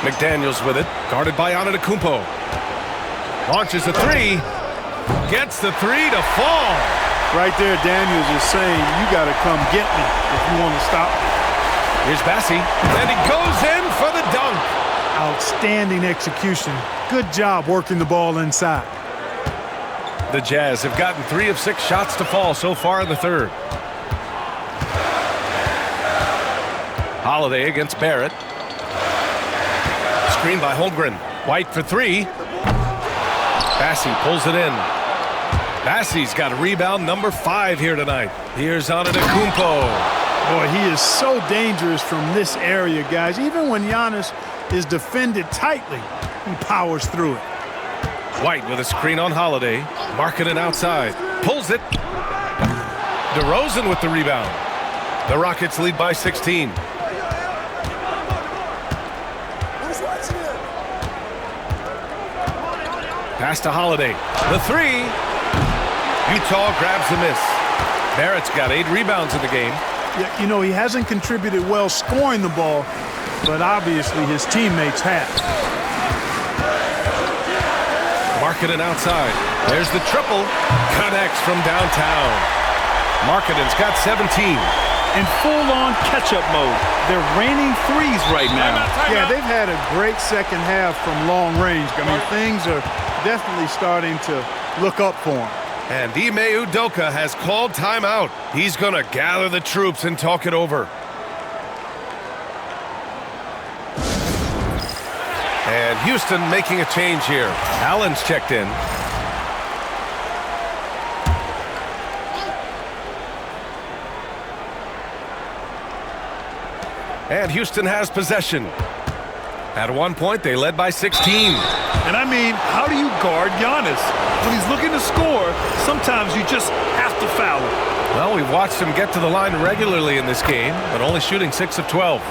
McDaniels with it, guarded by Antetokounmpo. Launches a three. Gets the three to fall. Right there, Daniels is saying, you got to come get me if you want to stop me. Here's Bassi, and he goes in for the dunk. Outstanding execution. Good job working the ball inside. The Jazz have gotten 3 of 6 shots to fall so far in the third. Holiday against Barrett. Screen by Holmgren. White for 3. Bassi pulls it in. Bassi's got a rebound number 5 here tonight. Here's Antetokounmpo. Boy, he is so dangerous from this area, guys. Even when Giannis is defended tightly, he powers through it. White with a screen on Holiday. Markkanen outside. Pulls it. DeRozan with the rebound. The Rockets lead by 16. Pass to Holiday. The 3. Utah grabs the miss. Barrett's got 8 rebounds in the game. Yeah, you know, he hasn't contributed well scoring the ball, but obviously his teammates have. Markkanen outside. There's the triple. Connects from downtown. Markkanen's got 17. In full-on catch-up mode. They're raining threes right now. Yeah, they've had a great second half from long range. I mean, things are definitely starting to look up for him. And Ime Udoka has called timeout. He's going to gather the troops and talk it over. And Houston making a change here. Allen's checked in. And Houston has possession. At one point, they led by 16. And I mean, how do you guard Giannis? When he's looking to score, sometimes you just have to foul him. Well, we've watched him get to the line regularly in this game, but only shooting 6 of 12.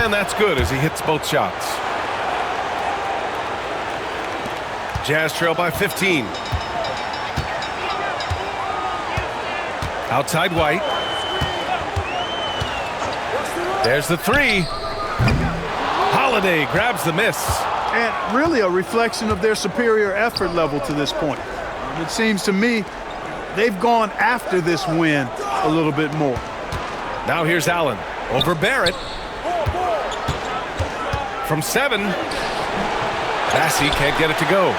And that's good as he hits both shots. Jazz trail by 15. Outside White. There's the 3. Holiday grabs the miss. And really a reflection of their superior effort level to this point. It seems to me they've gone after this win a little bit more. Now here's Allen. Over Barrett. From 7. Massey can't get it to go.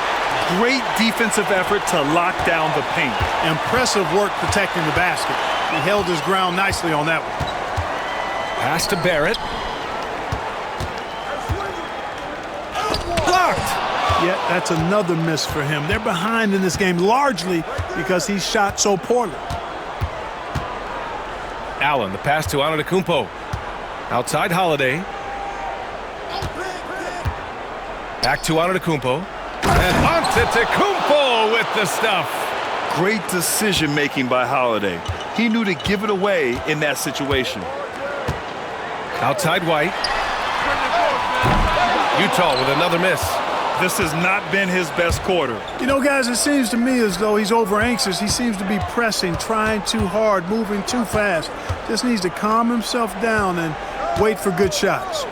Great defensive effort to lock down the paint. Impressive work protecting the basket. He held his ground nicely on that one. Pass to Barrett. Blocked. Yeah, that's another miss for him. They're behind in this game largely because he shot so poorly. Allen, the pass to Antetokounmpo. Outside Holiday. Back to Antetokounmpo. And Antetokounmpo with the stuff. Great decision-making by Holiday. He knew to give it away in that situation. Outside White. Utah with another miss. This has not been his best quarter. You know, guys, it seems to me as though he's over-anxious. He seems to be pressing, trying too hard, moving too fast. Just needs to calm himself down and wait for good shots.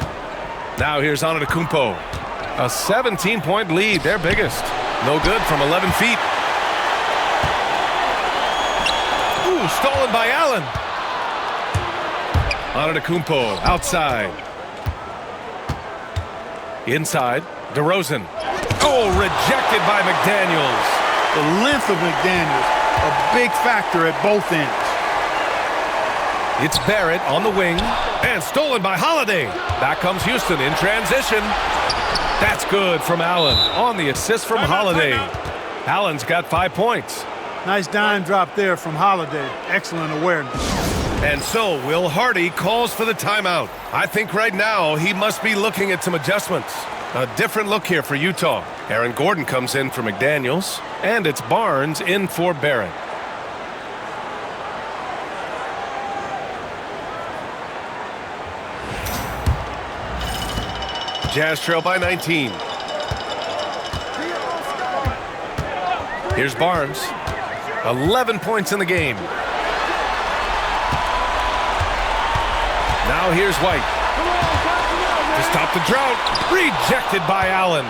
Now here's Antetokounmpo. A 17-point lead, their biggest. No good from 11 feet. Ooh, stolen by Allen. Antetokounmpo outside. Inside, DeRozan. Oh, rejected by McDaniels. The length of McDaniels, a big factor at both ends. It's Barrett on the wing, and stolen by Holiday. Back comes Houston in transition. That's good from Allen on the assist from Holiday. Allen's got 5 points. Nice dime drop there from Holiday. Excellent awareness. And so Will Hardy calls for the timeout. I think right now he must be looking at some adjustments. A different look here for Utah. Aaron Gordon comes in for McDaniels, and it's Barnes in for Barrett. Jazz trail by 19. Here's Barnes. 11 points in the game. Now here's White. To stop the drought. Rejected by Allen.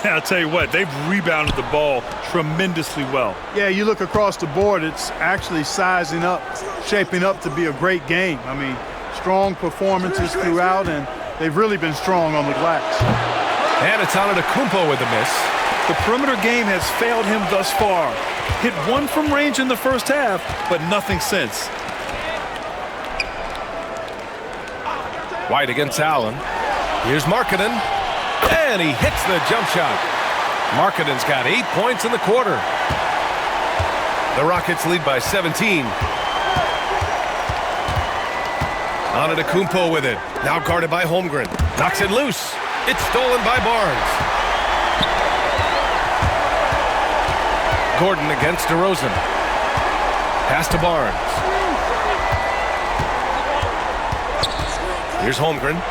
I'll tell you what, they've rebounded the ball tremendously well. Yeah, you look across the board, it's actually sizing up, shaping up to be a great game. I mean, strong performances throughout, and they've really been strong on the glass. And it's Antetokounmpo with the miss. The perimeter game has failed him thus far. Hit one from range in the first half, but nothing since. White against Allen. Here's Markkanen. And he hits the jump shot. Markkanen's got 8 points in the quarter. The Rockets lead by 17. Antetokounmpo with it. Now guarded by Holmgren. Knocks it loose. It's stolen by Barnes. Gordon against DeRozan. Pass to Barnes. Here's Holmgren.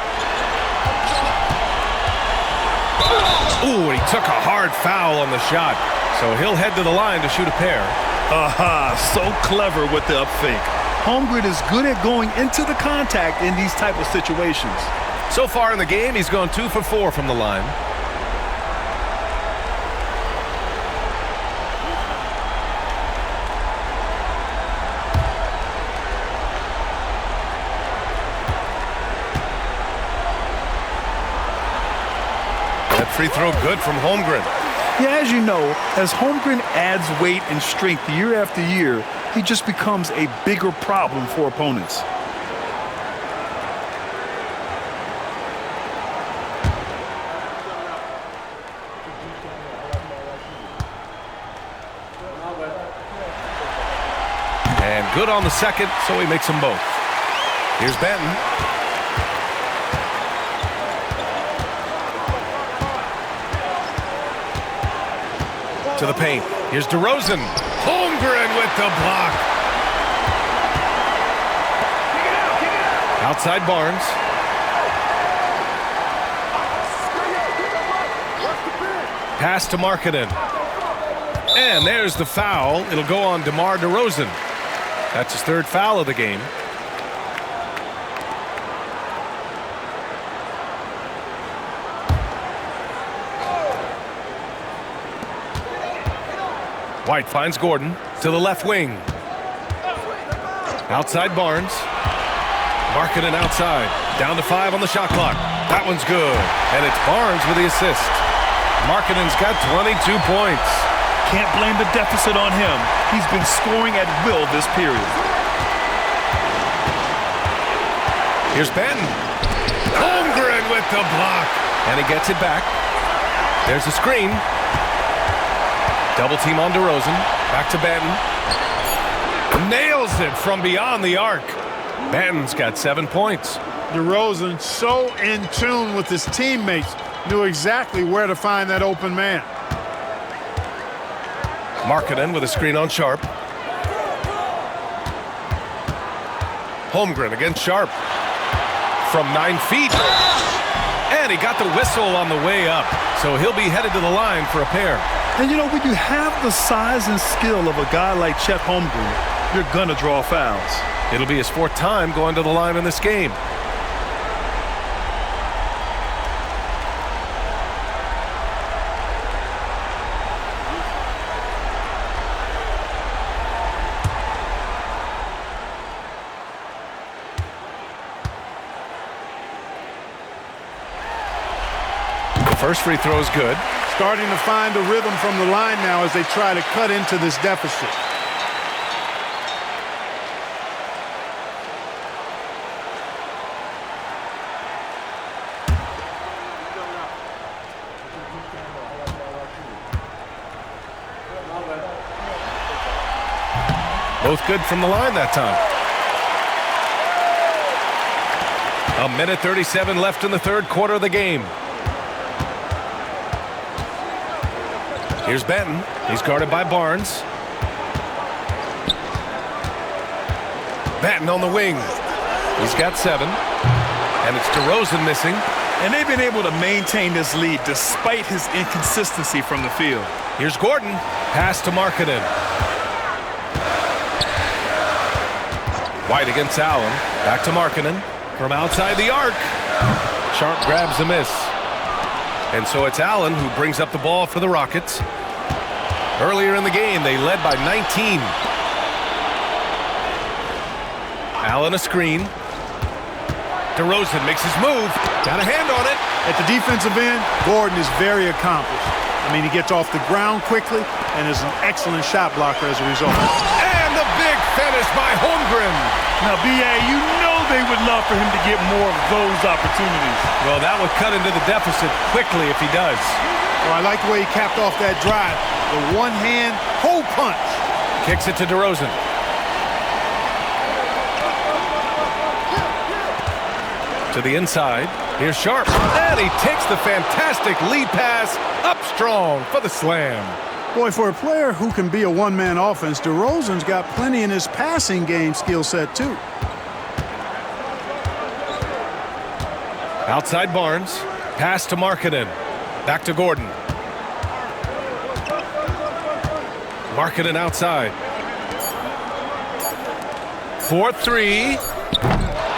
Ooh, and he took a hard foul on the shot. So he'll head to the line to shoot a pair. Aha, so clever with the up fake. Holmgren is good at going into the contact in these type of situations. So far in the game, he's gone 2 for 4 from the line. That free throw good from Holmgren. Yeah, as you know, as Holmgren adds weight and strength year after year, he just becomes a bigger problem for opponents. And good on the second, so he makes them both. Here's Benton. To the paint. Here's DeRozan. Holmgren with the block. Outside Barnes. Pass to Markkanen. And there's the foul. It'll go on DeMar DeRozan. That's his 3rd foul of the game. White finds Gordon to the left wing. Outside Barnes. Markkanen outside. Down to 5 on the shot clock. That one's good. And it's Barnes with the assist. Markkanen's got 22 points. Can't blame the deficit on him. He's been scoring at will this period. Here's Benton. Holmgren with the block. And he gets it back. There's a screen. Double team on DeRozan. Back to Benton. Nails it from beyond the arc. Benton's got 7 points. DeRozan, so in tune with his teammates, knew exactly where to find that open man. Markkanen with a screen on Sharp. Holmgren against Sharp. From 9 feet. And he got the whistle on the way up. So he'll be headed to the line for a pair. And you know, when you have the size and skill of a guy like Chet Holmgren, you're going to draw fouls. It'll be his 4th time going to the line in this game. The first free throw is good. Starting to find a rhythm from the line now as they try to cut into this deficit. Both good from the line that time. 1:37 left in the 3rd quarter of the game. Here's Benton. He's guarded by Barnes. Benton on the wing. He's got 7. And it's DeRozan missing. And they've been able to maintain this lead despite his inconsistency from the field. Here's Gordon. Pass to Markkanen. White against Allen. Back to Markkanen. From outside the arc. Sharp grabs the miss. And so it's Allen who brings up the ball for the Rockets. Earlier in the game, they led by 19. Allen a screen. DeRozan makes his move. Got a hand on it. At the defensive end, Gordon is very accomplished. I mean, he gets off the ground quickly and is an excellent shot blocker as a result. And the big finish by Holmgren. Now, B.A., you know they would love for him to get more of those opportunities. Well, that would cut into the deficit quickly if he does. Well, I like the way he capped off that drive. The one-hand hole punch. Kicks it to DeRozan. To the inside. Here's Sharp. And he takes the fantastic lead pass up strong for the slam. Boy, for a player who can be a one-man offense, DeRozan's got plenty in his passing game skill set, too. Outside Barnes. Pass to Markkanen. Back to Gordon. Markkanen outside. 4-3.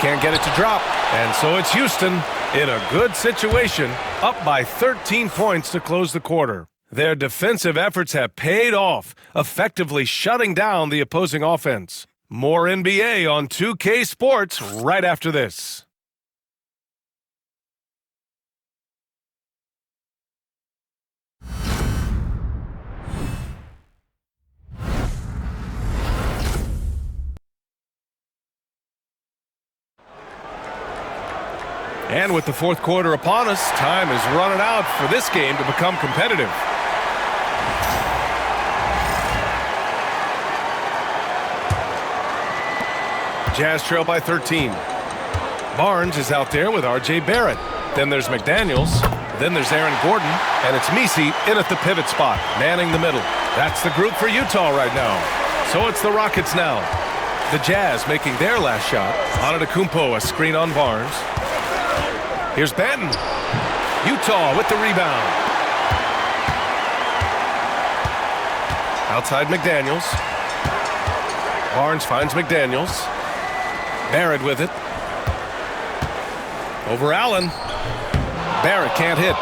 Can't get it to drop. And so it's Houston in a good situation, up by 13 points to close the quarter. Their defensive efforts have paid off, effectively shutting down the opposing offense. More NBA on 2K Sports right after this. And with the 4th quarter upon us, time is running out for this game to become competitive. Jazz trail by 13. Barnes is out there with R.J. Barrett. Then there's McDaniels. Then there's Aaron Gordon. And it's Messi in at the pivot spot, manning the middle. That's the group for Utah right now. So it's the Rockets now. The Jazz making their last shot. Antetokounmpo, a screen on Barnes. Here's Benton. Utah with the rebound. Outside McDaniels. Barnes finds McDaniels. Barrett with it. Over Allen. Barrett can't hit.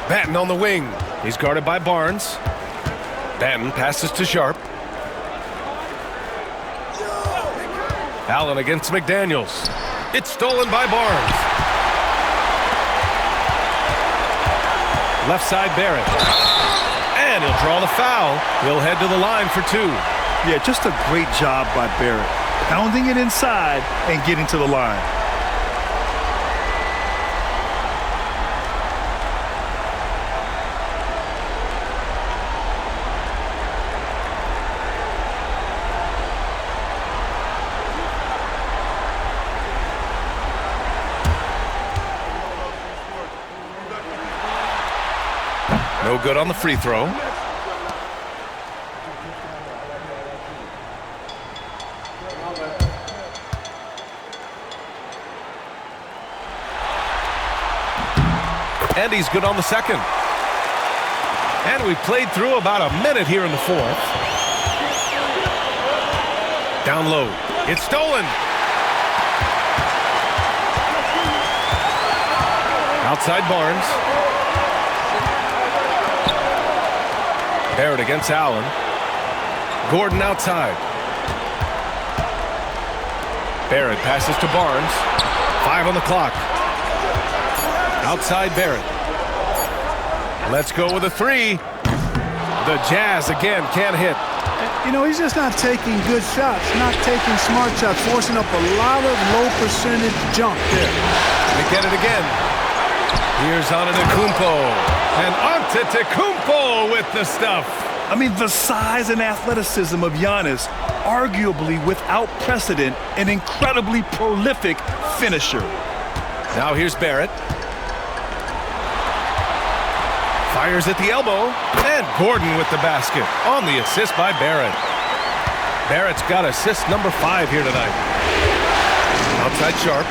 Benton on the wing. He's guarded by Barnes. Benton passes to Sharp. Allen against McDaniels. It's stolen by Barnes. Left side Barrett. And he'll draw the foul. He'll head to the line for 2. Yeah, just a great job by Barrett. Pounding it inside and getting to the line. No good on the free throw. And he's good on the second. And we played through about a minute here in the 4th. Down low. It's stolen. Outside Barnes. Barrett against Allen. Gordon outside. Barrett passes to Barnes. 5 on the clock. Outside Barrett. Let's go with a 3. The Jazz again can't hit. You know, he's just not taking good shots, not taking smart shots, forcing up a lot of low percentage jump there. They get it again. Here's Antetokounmpo. And Antetokounmpo with the stuff. I mean, the size and athleticism of Giannis, arguably without precedent, an incredibly prolific finisher. Now here's Barrett. Fires at the elbow, and Gordon with the basket on the assist by Barrett. Barrett's got assist number 5 here tonight. Outside Sharp.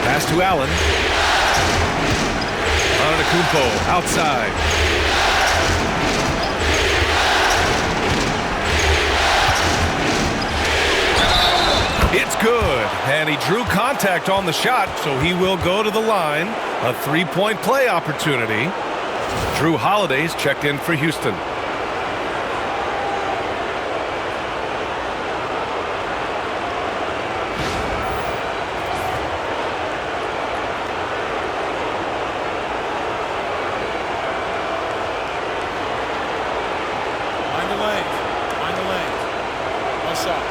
Pass to Allen. Antetokounmpo outside. It's good, and he drew contact on the shot, so he will go to the line. A 3-point play opportunity. Drew Holiday's checked in for Houston. Find the lane. Find the lane. One shot.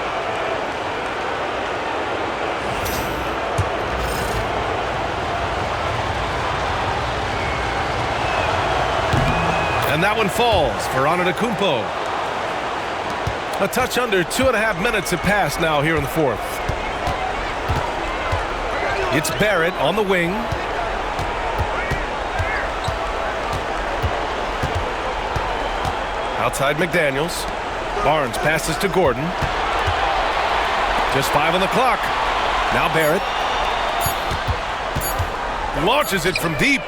And that one falls for Antetokounmpo. A touch under 2.5 minutes have passed now here in the 4th. It's Barrett on the wing. Outside McDaniels. Barnes passes to Gordon. Just 5 on the clock. Now Barrett. Launches it from deep.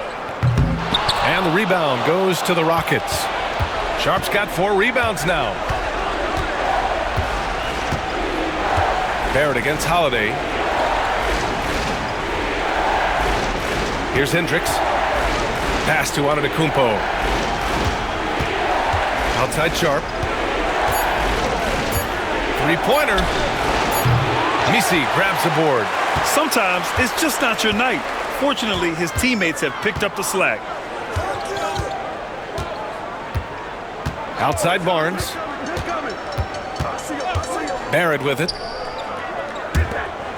And the rebound goes to the Rockets. Sharp's got 4 rebounds now. Barrett against Holiday. Here's Hendricks. Pass to Antetokounmpo. Outside Sharp. 3-pointer. Misi grabs the board. Sometimes it's just not your night. Fortunately, his teammates have picked up the slack. Outside Barnes. Barrett with it.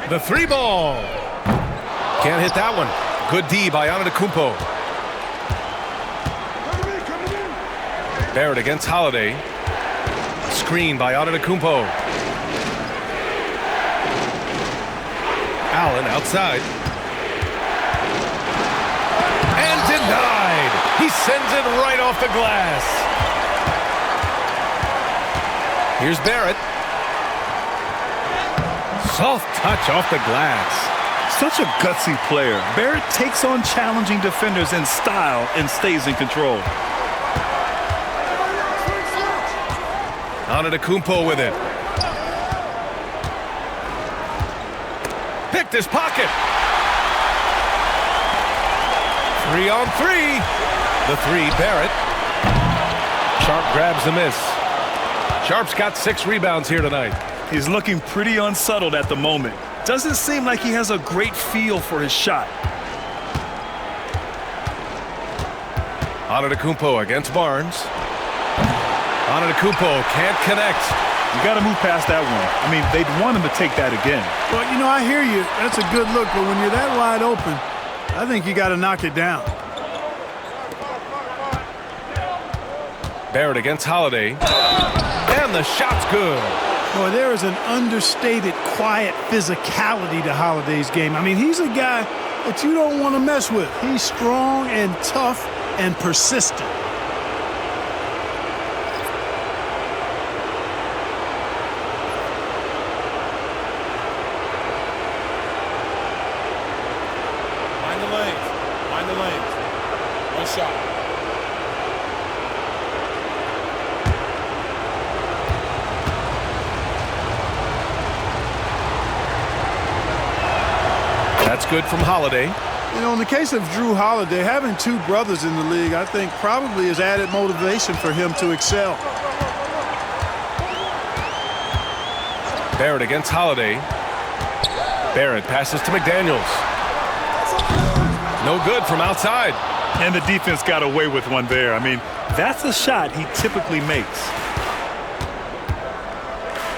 The 3-ball. Can't hit that one. Good D by Antetokounmpo. Barrett against Holiday. Screen by Antetokounmpo. Allen outside. And denied. He sends it right off the glass. Here's Barrett. Soft touch off the glass. Such a gutsy player. Barrett takes on challenging defenders in style and stays in control. Antetokounmpo with it. Picked his pocket. 3 on 3. The 3, Barrett. Sharp grabs the miss. Sharp's got 6 rebounds here tonight. He's looking pretty unsettled at the moment. Doesn't seem like he has a great feel for his shot. Antetokounmpo against Barnes. Antetokounmpo can't connect. You got to move past that one. I mean, they'd want him to take that again. Well, you know, I hear you. That's a good look, but when you're that wide open, I think you got to knock it down. Barrett against Holiday. And the shot's good. Boy, there is an understated, quiet physicality to Holiday's game. I mean, he's a guy that you don't want to mess with. He's strong and tough and persistent. Mind the lanes. Mind the lanes. One shot. That's good from Holiday. You know, in the case of Drew Holiday, having 2 brothers in the league, I think probably is added motivation for him to excel. Barrett against Holiday. Barrett passes to McDaniels. No good from outside. And the defense got away with one there. I mean, that's a shot he typically makes.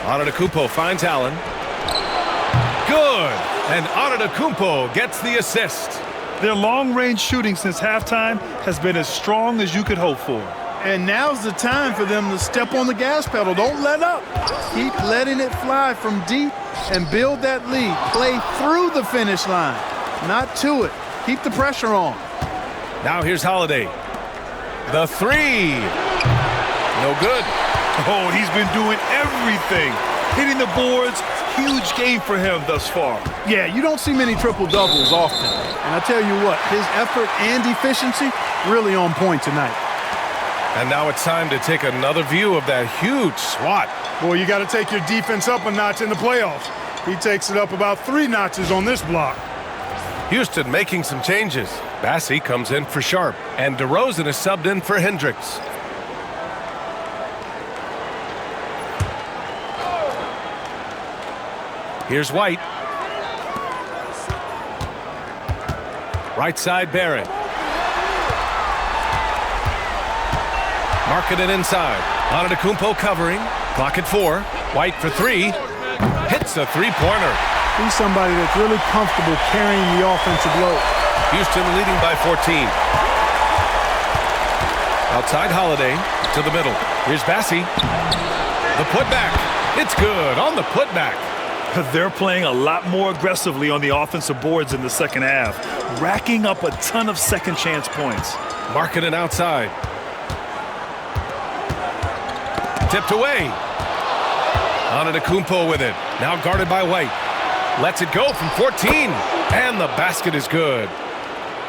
Antetokounmpo finds Allen. Good! And Antetokounmpo gets the assist. Their long-range shooting since halftime has been as strong as you could hope for. And now's the time for them to step on the gas pedal. Don't let up. Keep letting it fly from deep and build that lead. Play through the finish line, not to it. Keep the pressure on. Now here's Holiday. The 3. No good. Oh, he's been doing everything. Hitting the boards. Huge game for him thus far. Yeah, you don't see many triple-doubles often. And I tell you what, his effort and efficiency really on point tonight. And now it's time to take another view of that huge swat. Boy, you got to take your defense up a notch in the playoffs. He takes it up about 3 notches on this block. Houston making some changes. Bassey comes in for Sharp, and DeRozan is subbed in for Hendricks. Here's White. Right side, Barrett. Marking it inside. Antetokounmpo covering. Clock at 4. White for 3. Hits a 3-pointer. He's somebody that's really comfortable carrying the offensive load. Houston leading by 14. Outside Holiday to the middle. Here's Bassey. The putback. It's good on the putback. They're playing a lot more aggressively on the offensive boards in the second half, racking up a ton of second chance points. Marking it outside. Tipped away. Antetokounmpo with it. Now guarded by White. Lets it go from 14. And the basket is good.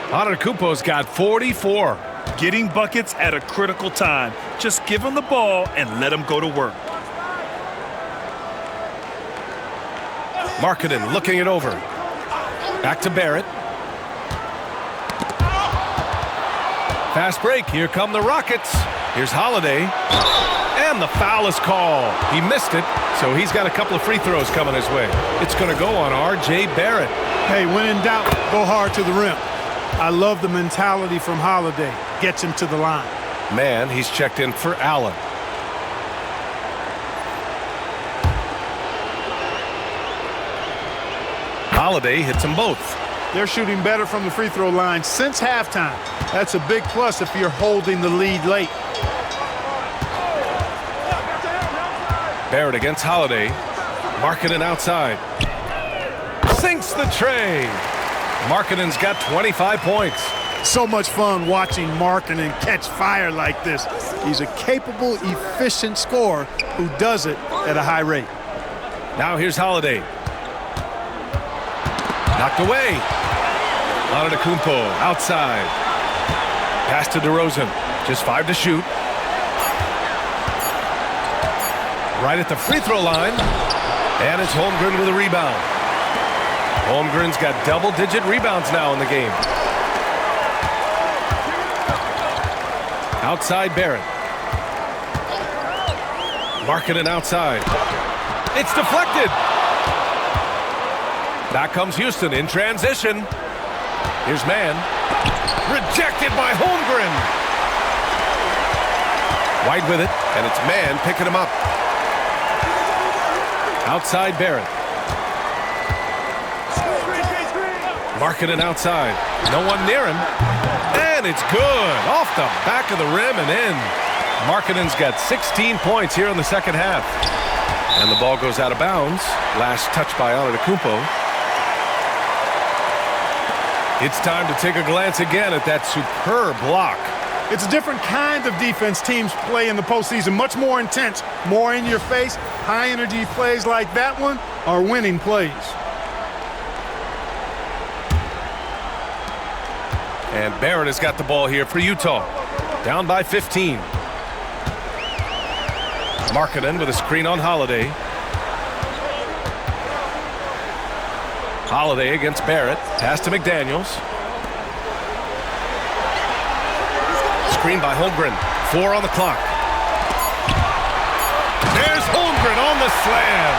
Antetokounmpo's got 44. Getting buckets at a critical time. Just give him the ball and let him go to work. Markkanen looking it over. Back to Barrett. Fast break. Here come the Rockets. Here's Holiday. And the foul is called. He missed it, so he's got a couple of free throws coming his way. It's going to go on R.J. Barrett. Hey, when in doubt, go hard to the rim. I love the mentality from Holiday. Gets him to the line. Man, he's checked in for Allen. Holiday hits them both. They're shooting better from the free throw line since halftime. That's a big plus if you're holding the lead late. Barrett against Holiday. Markkanen outside. Sinks the tray. Markkanen's got 25 points. So much fun watching Markkanen catch fire like this. He's a capable, efficient scorer who does it at a high rate. Now here's Holiday. Knocked away. Antetokounmpo outside. Pass to DeRozan. Just 5 to shoot. Right at the free throw line. And it's Holmgren with a rebound. Holmgren's got double-digit rebounds now in the game. Outside Barrett. Marking it outside. It's deflected. Back comes Houston in transition. Here's Mann. Rejected by Holmgren. White with it, and it's Mann picking him up. Outside Barrett. Marking it outside. No one near him. And it's good. Off the back of the rim and in. Markkanen's got 16 points here in the second half. And the ball goes out of bounds. Last touch by Antetokounmpo. It's time to take a glance again at that superb block. It's a different kind of defense teams play in the postseason. Much more intense, more in your face. High energy plays like that one are winning plays. And Barrett has got the ball here for Utah. Down by 15. Markkanen with a screen on Holiday. Holiday against Barrett. Pass to McDaniels. Screen by Holmgren. 4 on the clock. There's Holmgren on the slam.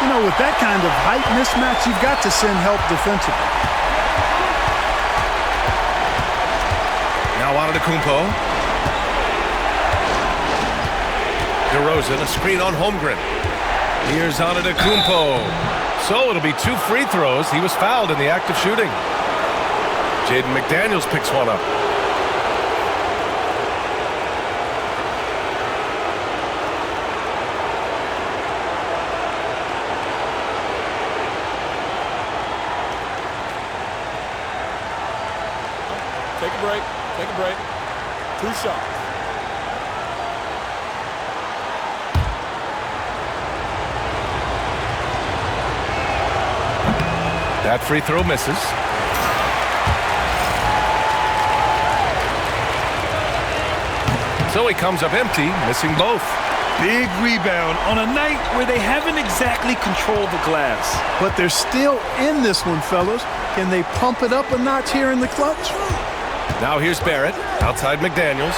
You know, with that kind of height mismatch, you've got to send help defensively. Now Antetokounmpo. DeRozan, a screen on Holmgren. Here's Antetokounmpo. So it'll be 2 free throws. He was fouled in the act of shooting. Jaden McDaniels picks one up. Take a break. Take a break. 2 shots. That free throw misses. So he comes up empty, missing both. Big rebound on a night where they haven't exactly controlled the glass. But they're still in this one, fellas. Can they pump it up a notch here in the clutch? Now here's Barrett, outside McDaniels.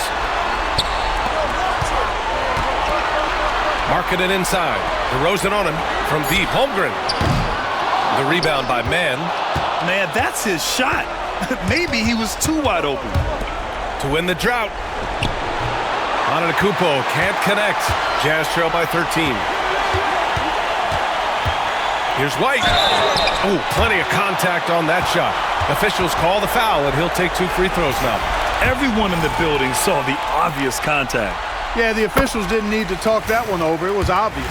Marking it inside. DeRozan on him from deep. Holmgren. The rebound by Mann. Man, that's his shot. Maybe he was too wide open. To win the drought. Antetokounmpo can't connect. Jazz trail by 13. Here's White. Oh, plenty of contact on that shot. Officials call the foul, and he'll take 2 free throws now. Everyone in the building saw the obvious contact. Yeah, the officials didn't need to talk that one over. It was obvious.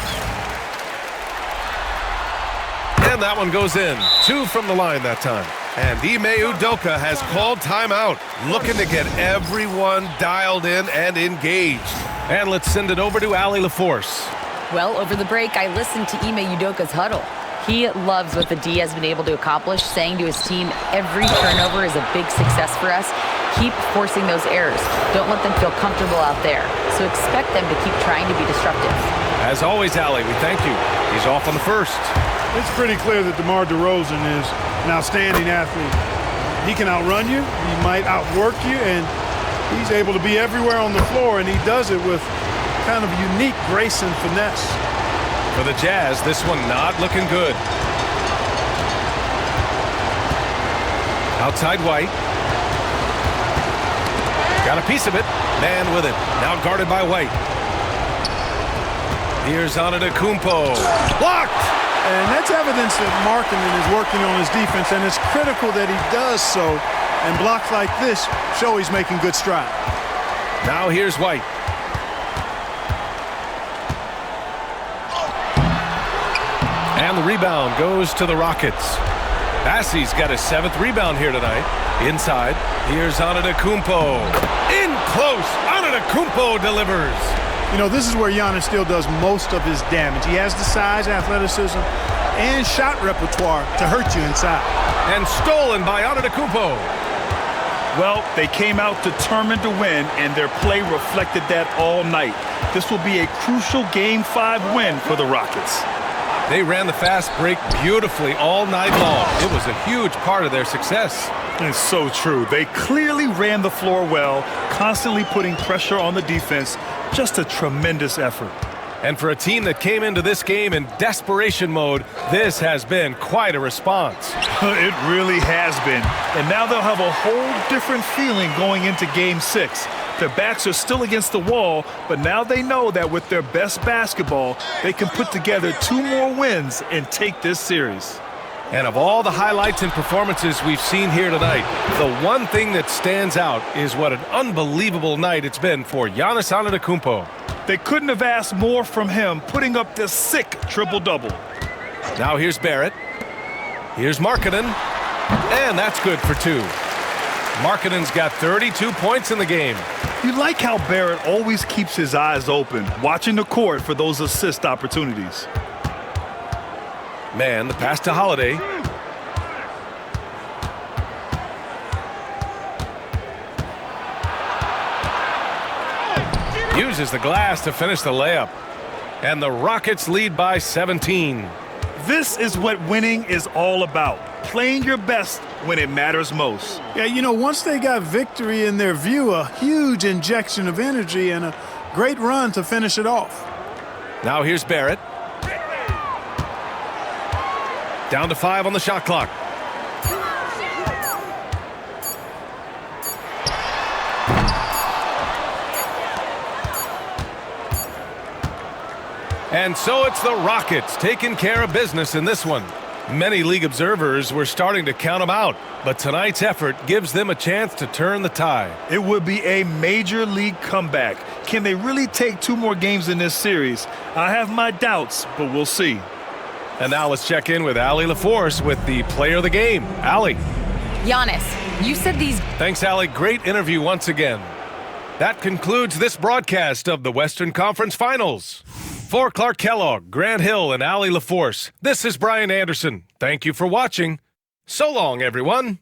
And that one goes in. 2 from the line that time. And Ime Udoka has called timeout, looking to get everyone dialed in and engaged. And let's send it over to Allie LaForce. Well, over the break, I listened to Ime Udoka's huddle. He loves what the D has been able to accomplish, saying to his team, every turnover is a big success for us. Keep forcing those errors. Don't let them feel comfortable out there. So expect them to keep trying to be disruptive. As always, Allie, we thank you. He's off on the first. It's pretty clear that DeMar DeRozan is an outstanding athlete. He can outrun you, he might outwork you, and he's able to be everywhere on the floor, and he does it with kind of unique grace and finesse. For the Jazz, this one not looking good. Outside White. Got a piece of it. Mann with it. Now guarded by White. Here's Antetokounmpo. Blocked! And that's evidence that Markkanen is working on his defense, and it's critical that he does so. And blocks like this show he's making good stride. Now here's White. And the rebound goes to the Rockets. Bassey's got his 7th rebound here tonight. Inside, here's Antetokounmpo. In close, Antetokounmpo delivers. You know, this is where Giannis still does most of his damage. He has the size, athleticism, and shot repertoire to hurt you inside. And stolen by Antetokounmpo. Well, they came out determined to win, and their play reflected that all night. This will be a crucial Game 5 win for the Rockets. They ran the fast break beautifully all night long. It was a huge part of their success. It's so true. They clearly ran the floor well, constantly putting pressure on the defense. Just a tremendous effort. And for a team that came into this game in desperation mode, this has been quite a response. It really has been. And now they'll have a whole different feeling going into Game 6. Their backs are still against the wall, but now they know that with their best basketball, they can put together 2 more wins and take this series. And of all the highlights and performances we've seen here tonight, the one thing that stands out is what an unbelievable night it's been for Giannis Antetokounmpo. They couldn't have asked more from him, putting up this sick triple-double. Now here's Barrett. Here's Markkanen. And that's good for 2. Markkanen's got 32 points in the game. You like how Barrett always keeps his eyes open, watching the court for those assist opportunities. Man, the pass to Holiday. Uses the glass to finish the layup. And the Rockets lead by 17. This is what winning is all about. Playing your best when it matters most. Yeah, you know, once they got victory in their view, a huge injection of energy and a great run to finish it off. Now here's Barrett. Down to 5 on the shot clock. And so it's the Rockets taking care of business in this one. Many league observers were starting to count them out, but tonight's effort gives them a chance to turn the tide. It would be a major league comeback. Can they really take 2 more games in this series? I have my doubts, but we'll see. And now let's check in with Allie LaForce with the player of the game. Allie. Giannis, you said these... Thanks, Allie. Great interview once again. That concludes this broadcast of the Western Conference Finals. For Clark Kellogg, Grant Hill, and Allie LaForce, this is Brian Anderson. Thank you for watching. So long, everyone.